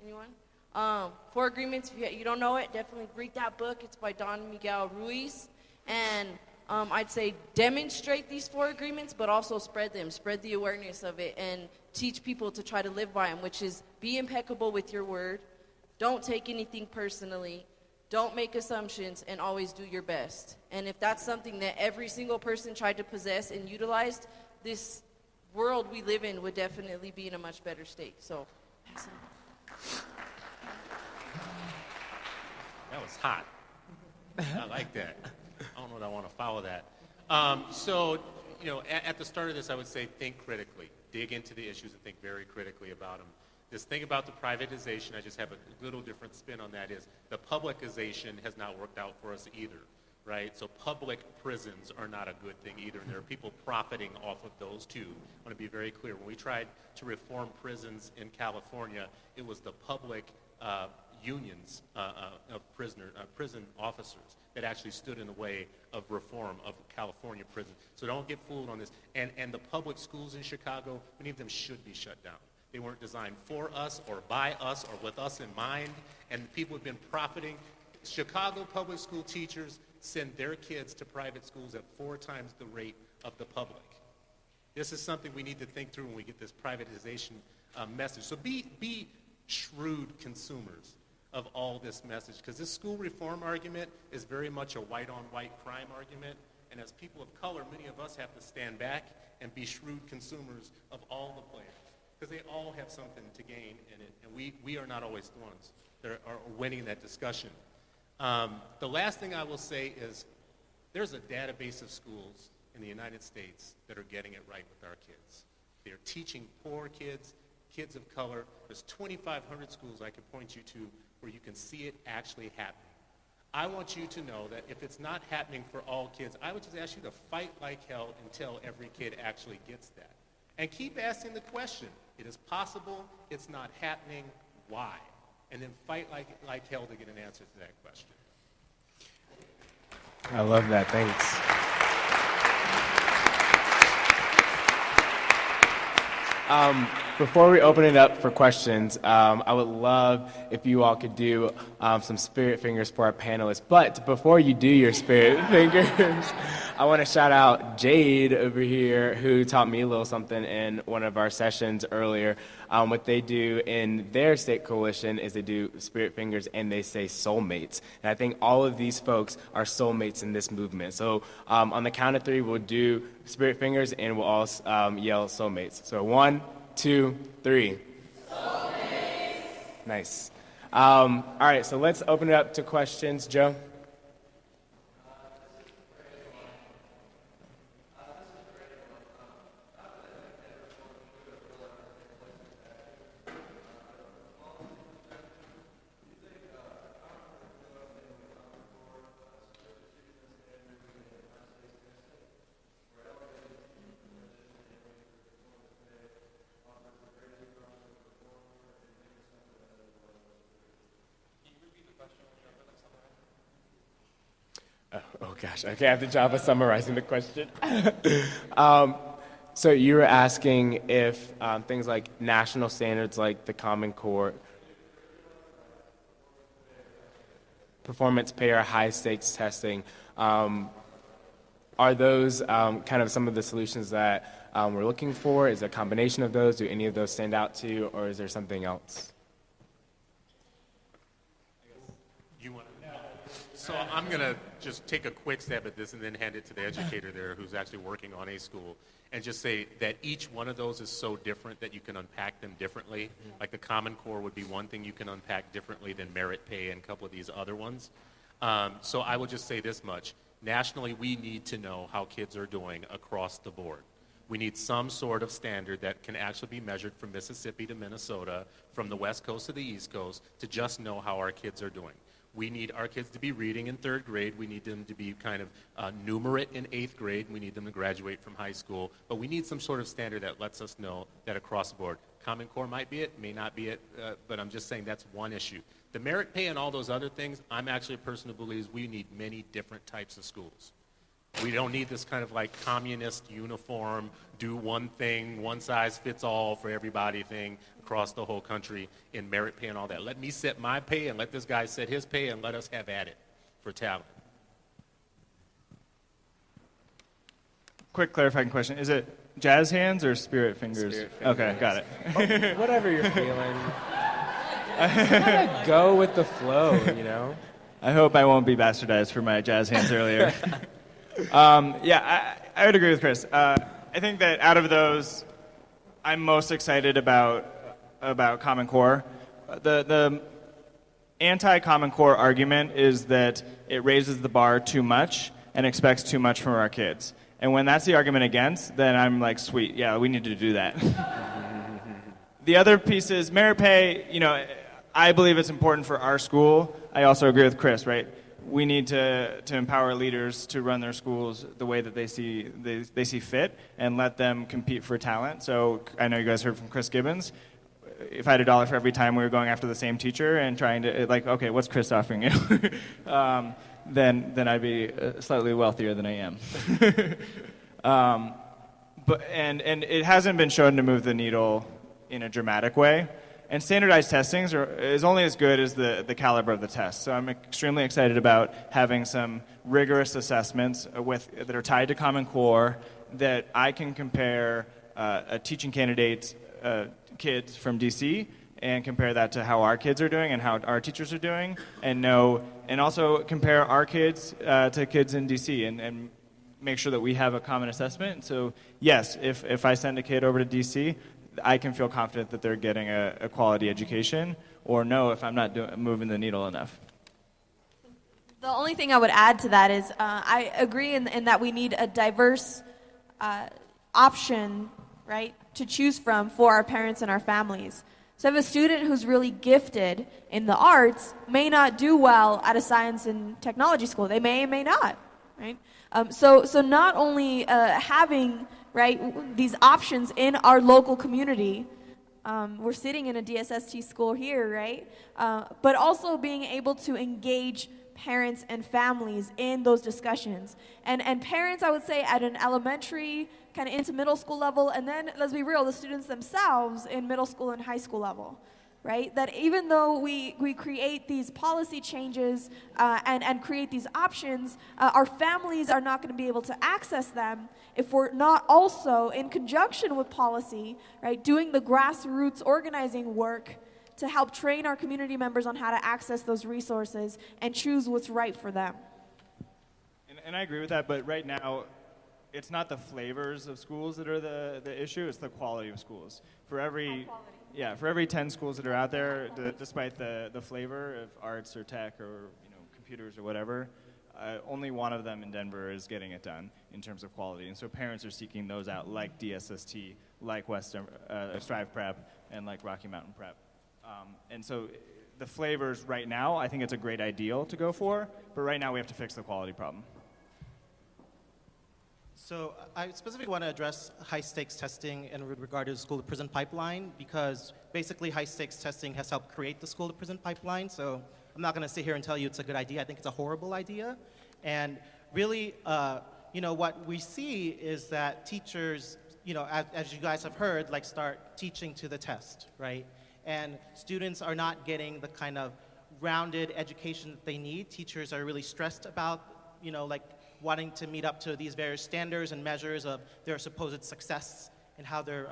Anyone? 4 Agreements, if you don't know it, definitely read that book. It's by Don Miguel Ruiz. And I'd say demonstrate these 4 agreements, but also spread them, spread the awareness of it, and teach people to try to live by them, which is be impeccable with your word, don't take anything personally, don't make assumptions, and always do your best. And if that's something that every single person tried to possess and utilized, this world we live in would definitely be in a much better state. So, pass it on. That was hot. I like that. I don't know that I want to follow that. So, at the start of this, I would say think critically. Dig into the issues and think very critically about them. This thing about the privatization, I just have a little different spin on that, is the publicization has not worked out for us either, right? So public prisons are not a good thing either, and there are people profiting off of those too. I want to be very clear. When we tried to reform prisons in California, it was the public unions of prison officers that actually stood in the way of reform of California prison. So don't get fooled on this. And the public schools in Chicago, many of them should be shut down. They weren't designed for us or by us or with us in mind, and people have been profiting. Chicago public school teachers send their kids to private schools at 4 times the rate of the public. This is something we need to think through when we get this privatization message. So be shrewd consumers of all this message, because this school reform argument is very much a white-on-white crime argument, and as people of color, many of us have to stand back and be shrewd consumers of all the players, because they all have something to gain in it, and we are not always the ones that are winning that discussion. The last thing I will say is there's a database of schools in the United States that are getting it right with our kids. They're teaching poor kids, kids of color. There's 2,500 schools I could point you to where you can see it actually happening. I want you to know that if it's not happening for all kids, I would just ask you to fight like hell until every kid actually gets that. And keep asking the question. It is possible, it's not happening, why? And then fight like hell to get an answer to that question. I love that. Thanks. Before we open it up for questions, I would love if you all could do some spirit fingers for our panelists. But before you do your spirit fingers, I want to shout out Jade over here, who taught me a little something in one of our sessions earlier. What they do in their state coalition is they do spirit fingers and they say soulmates. And I think all of these folks are soulmates in this movement. So on the count of 3, we'll do spirit fingers and we'll all yell soulmates. So 1, 2, 3. Soulmates. Nice. All right, so let's open it up to questions. Joe? Oh gosh, okay, I have the job of summarizing the question. So you were asking if things like national standards like the Common Core, performance pay or high stakes testing, are those kind of some of the solutions that we're looking for? Is it a combination of those? Do any of those stand out to you, or is there something else? So I'm going to just take a quick stab at this and then hand it to the educator there who's actually working on a school and just say that each one of those is so different that you can unpack them differently. Like the Common Core would be one thing you can unpack differently than merit pay and a couple of these other ones. So I will just say this much. Nationally, we need to know how kids are doing across the board. We need some sort of standard that can actually be measured from Mississippi to Minnesota, from the West Coast to the East Coast, to just know how our kids are doing. We need our kids to be reading in 3rd grade. We need them to be kind of numerate in 8th grade. We need them to graduate from high school. But we need some sort of standard that lets us know that across the board. Common Core might be it, may not be it, but I'm just saying that's one issue. The merit pay and all those other things, I'm actually a person who believes we need many different types of schools. We don't need this kind of like communist uniform, do one thing, one size fits all for everybody thing across the whole country in merit pay and all that. Let me set my pay and let this guy set his pay and let us have at it for talent. Quick clarifying question. Is it jazz hands or spirit fingers? Spirit fingers. Okay, got it. Whatever you're feeling. Just kinda go with the flow, you know? I hope I won't be bastardized for my jazz hands earlier. I would agree with Chris. I think that out of those, I'm most excited about Common Core. The anti-Common Core argument is that it raises the bar too much and expects too much from our kids. And when that's the argument against, then I'm like, sweet, yeah, we need to do that. The other piece is merit pay. I believe it's important for our school. I also agree with Chris, right? We need to empower leaders to run their schools the way that they see fit and let them compete for talent. So I know you guys heard from Chris Gibbons. If I had $1 for every time we were going after the same teacher and trying to, okay, what's Chris offering you? Then I'd be slightly wealthier than I am. But it hasn't been shown to move the needle in a dramatic way. And standardized testing is only as good as the caliber of the test. So I'm extremely excited about having some rigorous assessments that are tied to Common Core that I can compare a teaching candidate's kids from DC and compare that to how our kids are doing and how our teachers are doing, and also compare our kids to kids in DC and make sure that we have a common assessment. So yes, if I send a kid over to DC, I can feel confident that they're getting a quality education, or no, if I'm not moving the needle enough. The only thing I would add to that is I agree in that we need a diverse option, right, to choose from for our parents and our families. So if a student who's really gifted in the arts may not do well at a science and technology school, they may not, right? So not only having these options in our local community, we're sitting in a DSST school here, right? But also being able to engage parents and families in those discussions. And parents, I would say, at an elementary, kind of into middle school level, and then, let's be real, the students themselves in middle school and high school level, right? That even though we create these policy changes and create these options, our families are not going to be able to access them if we're not also, in conjunction with policy, right, doing the grassroots organizing work to help train our community members on how to access those resources and choose what's right for them. And I agree with that, but right now, it's not the flavors of schools that are the issue, it's the quality of schools. For every 10 schools that are out there, despite the flavor of arts or tech or computers or whatever, only one of them in Denver is getting it done in terms of quality. And so parents are seeking those out, like DSST, like Strive Prep, and like Rocky Mountain Prep. And so the flavors right now, I think it's a great ideal to go for, but right now we have to fix the quality problem. So I specifically want to address high-stakes testing in regard to the school-to-prison pipeline, because basically high-stakes testing has helped create the school-to-prison pipeline. So I'm not going to sit here and tell you it's a good idea. I think it's a horrible idea. And really, what we see is that teachers, as you guys have heard, start teaching to the test, right? And students are not getting the kind of rounded education that they need. Teachers are really stressed about, wanting to meet up to these various standards and measures of their supposed success and how they're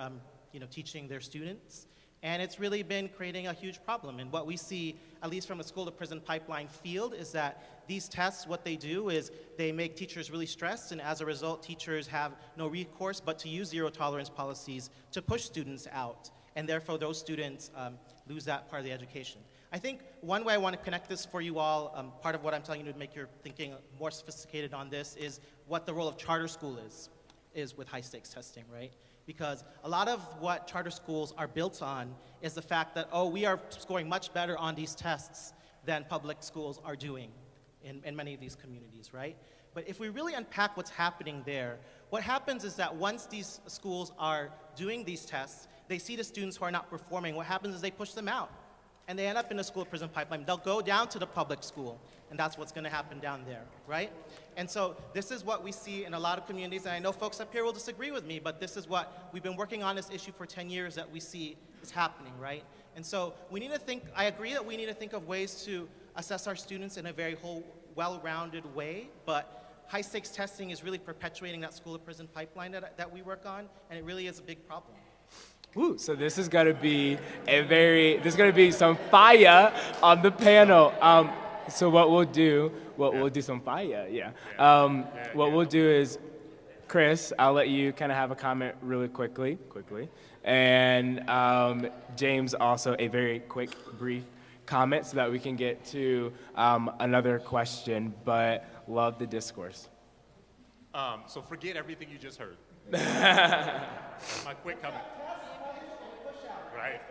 teaching their students. And it's really been creating a huge problem. And what we see, at least from a school-to-prison pipeline field, is that these tests, what they do is they make teachers really stressed, and as a result, teachers have no recourse but to use zero-tolerance policies to push students out. And therefore, those students lose that part of the education. I think one way I want to connect this for you all, part of what I'm telling you to make your thinking more sophisticated on this, is what the role of charter school is with high-stakes testing, right? Because a lot of what charter schools are built on is the fact that, we are scoring much better on these tests than public schools are doing in many of these communities, right? But if we really unpack what's happening there, what happens is that once these schools are doing these tests, they see the students who are not performing. What happens is they push them out, and they end up in the school-to-prison pipeline. They'll go down to the public school, and that's what's going to happen down there, right? And so this is what we see in a lot of communities, and I know folks up here will disagree with me, but this is what we've been working on this issue for 10 years that we see is happening, right? And so we need to think, I agree that we need to think of ways to assess our students in a very well-rounded way, but high-stakes testing is really perpetuating that school-to-prison pipeline that we work on, and it really is a big problem. Ooh, so this is gonna be some fire on the panel. So what we'll do some fire, yeah. What we'll do is Chris, I'll let you kind of have a comment really quickly. And James, also a very quick, brief comment so that we can get to another question, but love the discourse. So forget everything you just heard. My quick comment. Right.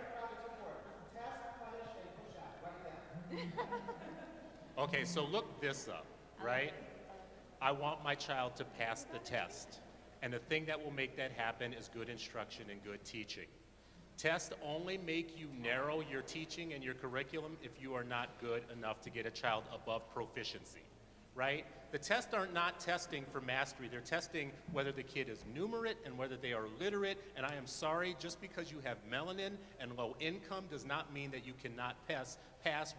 Okay, so look this up, right? I want my child to pass the test. And the thing that will make that happen is good instruction and good teaching. Tests only make you narrow your teaching and your curriculum if you are not good enough to get a child above proficiency, right? The tests are not testing for mastery. They're testing whether the kid is numerate and whether they are literate. And I am sorry, just because you have melanin and low income does not mean that you cannot pass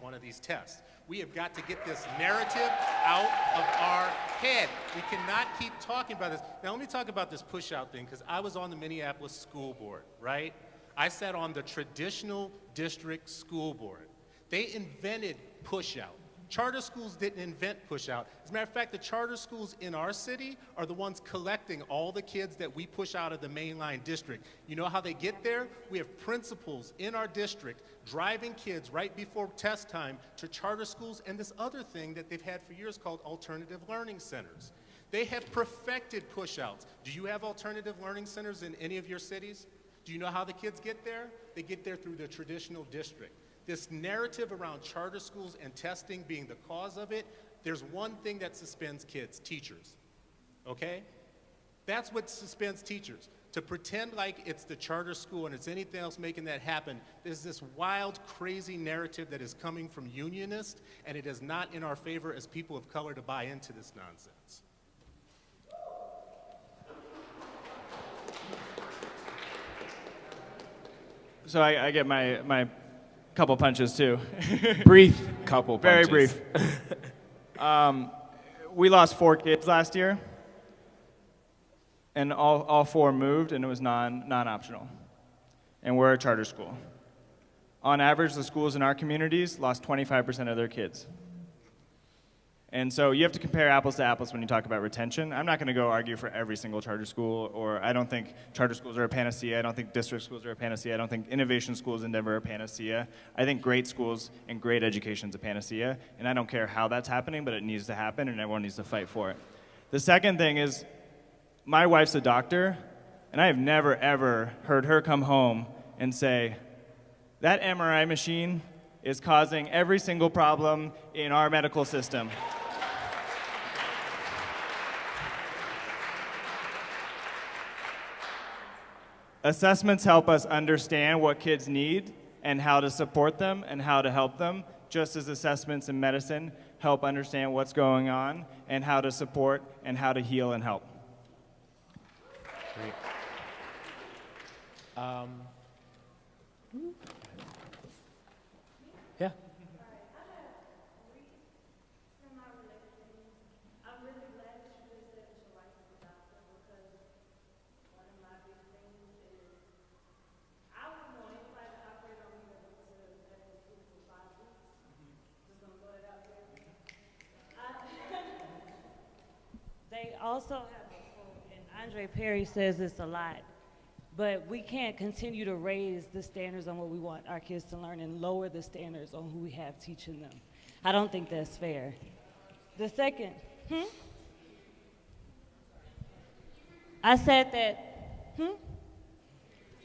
one of these tests. We have got to get this narrative out of our head. We cannot keep talking about this. Now let me talk about this push-out thing, because I was on the Minneapolis school board, right? I sat on the traditional district school board. They invented push-out. Charter schools didn't invent push-out. As a matter of fact, the charter schools in our city are the ones collecting all the kids that we push out of the mainline district. You know how they get there? We have principals in our district driving kids right before test time to charter schools and this other thing that they've had for years called alternative learning centers. They have perfected push-outs. Do you have alternative learning centers in any of your cities? Do you know how the kids get there? They get there through the traditional district. This narrative around charter schools and testing being the cause of it, there's one thing that suspends kids: teachers, okay? That's what suspends teachers. To pretend like it's the charter school and it's anything else making that happen, there's this wild, crazy narrative that is coming from unionists, and it is not in our favor as people of color to buy into this nonsense. So I get my couple punches too. Brief couple Very punches. brief. We lost 4 kids last year, and all 4 moved, and it was non-optional. And we're a charter school. On average, the schools in our communities lost 25% of their kids. And so you have to compare apples to apples when you talk about retention. I'm not going to go argue for every single charter school, or I don't think charter schools are a panacea. I don't think district schools are a panacea. I don't think innovation schools in Denver are a panacea. I think great schools and great education is a panacea, and I don't care how that's happening, but it needs to happen, and everyone needs to fight for it. The second thing is, my wife's a doctor, and I have never, ever heard her come home and say, that MRI machine is causing every single problem in our medical system. Assessments help us understand what kids need and how to support them and how to help them, just as assessments in medicine help understand what's going on and how to support and how to heal and help. Great. Yeah. They also have a quote, and Andre Perry says this a lot, but we can't continue to raise the standards on what we want our kids to learn and lower the standards on who we have teaching them. I don't think that's fair. The second, I said that,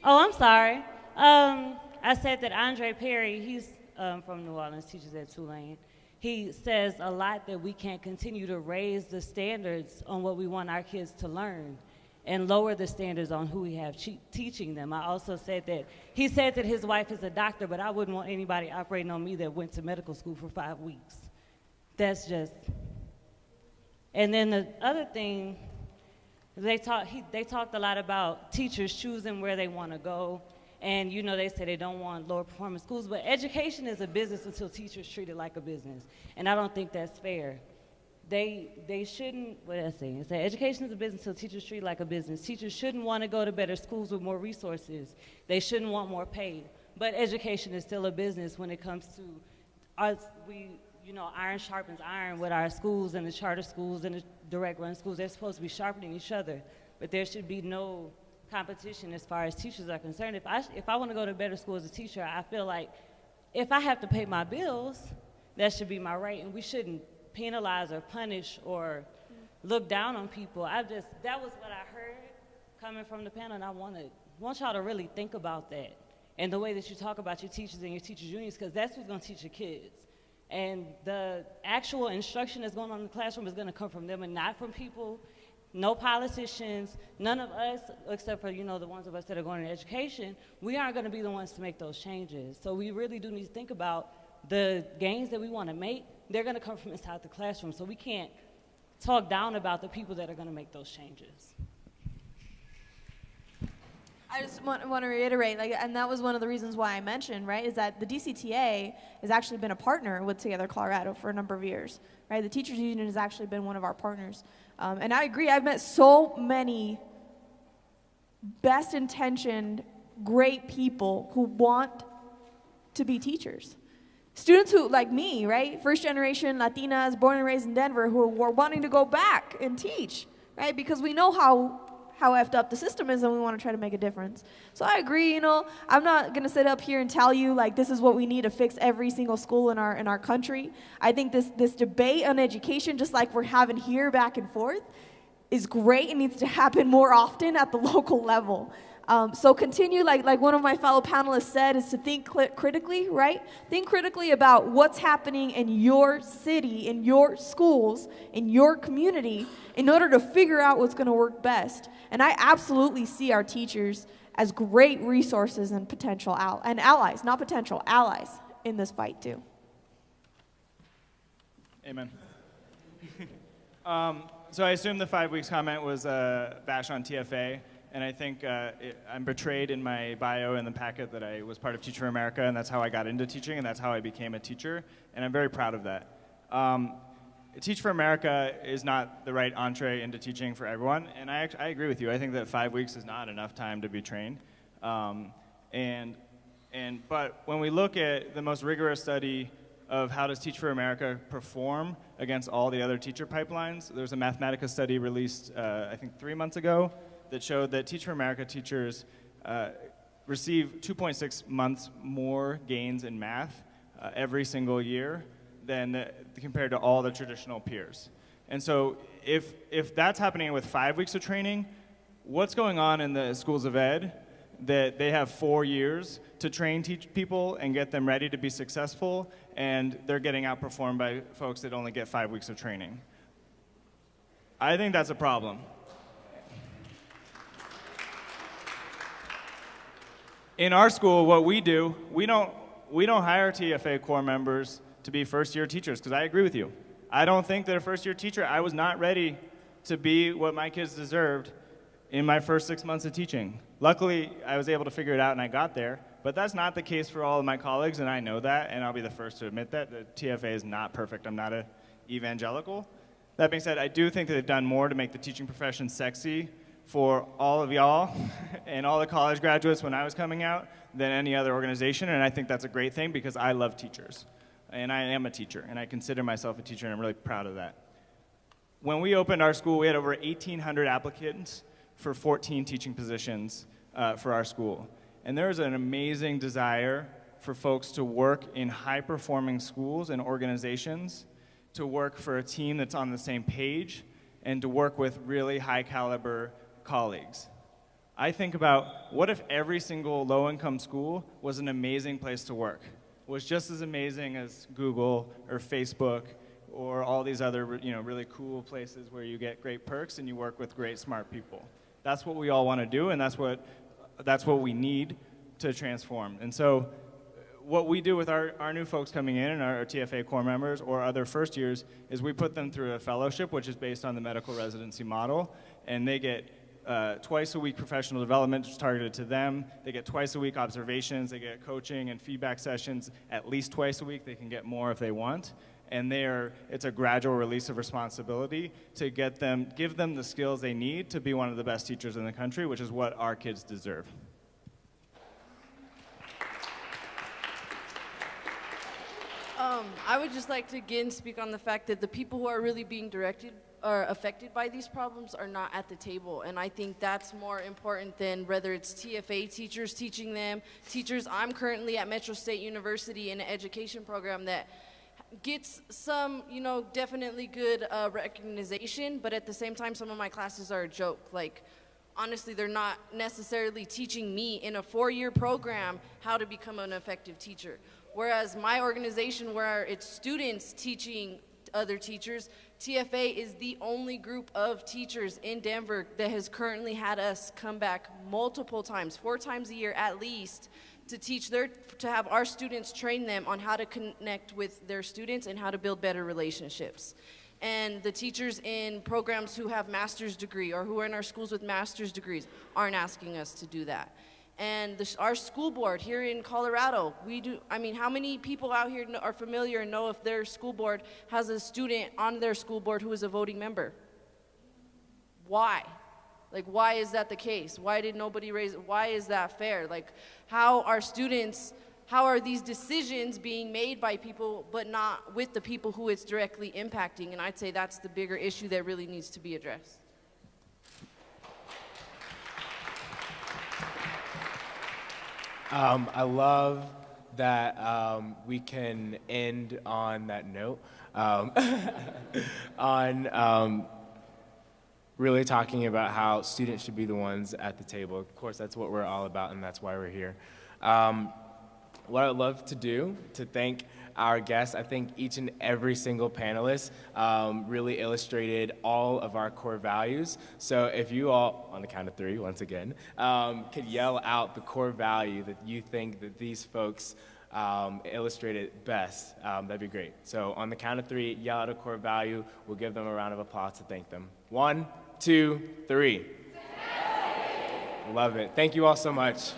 Oh, I'm sorry. I said that Andre Perry, he's from New Orleans, teaches at Tulane. He says a lot that we can't continue to raise the standards on what we want our kids to learn and lower the standards on who we have teaching them. I also said that, he said that his wife is a doctor, but I wouldn't want anybody operating on me that went to medical school for 5 weeks. That's just, and then the other thing, they talked a lot about teachers choosing where they want to go. And you know, they say they don't want lower performing schools, but education is a business until teachers treat it like a business. And I don't think that's fair. They shouldn't, what did I say? It said education is a business until teachers treat it like a business. Teachers shouldn't want to go to better schools with more resources. They shouldn't want more pay. But education is still a business when it comes to us. Iron sharpens iron with our schools and the charter schools and the direct run schools. They're supposed to be sharpening each other. but there should be no competition as far as teachers are concerned. If I want to go to a better school as a teacher, I feel like if I have to pay my bills, that should be my right, and we shouldn't penalize or punish or look down on people. That was what I heard coming from the panel, and I want y'all to really think about that and the way that you talk about your teachers and your teachers' unions, because that's what's going to teach your kids. And the actual instruction that's going on in the classroom is going to come from them and not from people, no politicians, none of us, except for, the ones of us that are going into education, we aren't going to be the ones to make those changes. So we really do need to think about the gains that we want to make. They're going to come from inside the classroom, so we can't talk down about the people that are going to make those changes. I just want to reiterate, and that was one of the reasons why I mentioned, right, is that the DCTA has actually been a partner with Together Colorado for a number of years, right? The teachers union has actually been one of our partners. And I agree, I've met so many best-intentioned, great people who want to be teachers. Students who, like me, right, first generation Latinas, born and raised in Denver, who were wanting to go back and teach, right, because we know how effed up the system is and we want to try to make a difference. So I agree, I'm not going to sit up here and tell you, this is what we need to fix every single school in our country. I think this debate on education, just like we're having here back and forth, is great and needs to happen more often at the local level. So continue, like one of my fellow panelists said, is to think critically, right? Think critically about what's happening in your city, in your schools, in your community, in order to figure out what's going to work best. And I absolutely see our teachers as great resources and potential allies, not potential, allies in this fight too. Amen. So I assume the 5 weeks comment was a bash on TFA. And I think I'm betrayed in my bio in the packet that I was part of Teach for America, and that's how I got into teaching, and that's how I became a teacher, and I'm very proud of that. Teach for America is not the right entree into teaching for everyone, and I agree with you. I think that 5 weeks is not enough time to be trained. But when we look at the most rigorous study of how does Teach for America perform against all the other teacher pipelines, there's a Mathematica study released, I think 3 months ago, that showed that Teach for America teachers receive 2.6 months more gains in math every single year than compared to all the traditional peers. And so if that's happening with 5 weeks of training, what's going on in the schools of ed that they have 4 years to teach people and get them ready to be successful, and they're getting outperformed by folks that only get 5 weeks of training? I think that's a problem. In our school, what we do, we don't hire TFA core members to be first-year teachers, because I agree with you. I don't think that a first-year teacher, I was not ready to be what my kids deserved in my first 6 months of teaching. Luckily, I was able to figure it out and I got there, but that's not the case for all of my colleagues, and I know that, and I'll be the first to admit that. The TFA is not perfect. I'm not an evangelical. That being said, I do think that they've done more to make the teaching profession sexy for all of y'all and all the college graduates when I was coming out than any other organization, and I think that's a great thing because I love teachers, and I am a teacher, and I consider myself a teacher, and I'm really proud of that. When we opened our school, we had over 1,800 applicants for 14 teaching positions for our school, and there is an amazing desire for folks to work in high-performing schools and organizations, to work for a team that's on the same page, and to work with really high-caliber colleagues. I think about what if every single low-income school was an amazing place to work, was just as amazing as Google or Facebook or all these other really cool places where you get great perks and you work with great smart people. That's what we all want to do, and that's what we need to transform. And so what we do with our new folks coming in and our TFA core members or other first years is we put them through a fellowship, which is based on the medical residency model, and they get twice a week professional development targeted to them. They get twice a week observations. They get coaching and feedback sessions at least twice a week. They can get more if they want. And it's a gradual release of responsibility to give them the skills they need to be one of the best teachers in the country, which is what our kids deserve. I would just like to again speak on the fact that the people who are really being directed or affected by these problems are not at the table. And I think that's more important than whether it's TFA teachers teaching them, teachers. I'm currently at Metro State University in an education program that gets some, definitely good recognition, but at the same time, some of my classes are a joke. Like, honestly, they're not necessarily teaching me in a 4-year program how to become an effective teacher. Whereas my organization, where it's students teaching other teachers, TFA is the only group of teachers in Denver that has currently had us come back multiple times, 4 times a year at least, to to have our students train them on how to connect with their students and how to build better relationships. And the teachers in programs who have master's degree or who are in our schools with master's degrees aren't asking us to do that. And our school board here in Colorado, how many people out here are familiar and know if their school board has a student on their school board who is a voting member? Why? Like, why is that the case? Why did nobody raise it? Why is that fair? Like, how are these decisions being made by people but not with the people who it's directly impacting? And I'd say that's the bigger issue that really needs to be addressed. I love that we can end on that note, on really talking about how students should be the ones at the table. Of course, that's what we're all about, and that's why we're here. What I'd love to do to thank our guests, I think each and every single panelist really illustrated all of our core values. So if you all, on the count of 3, once again, could yell out the core value that you think that these folks illustrated best, that'd be great. So on the count of 3, yell out a core value. We'll give them a round of applause to thank them. 1, 2, 3. Love it. Thank you all so much.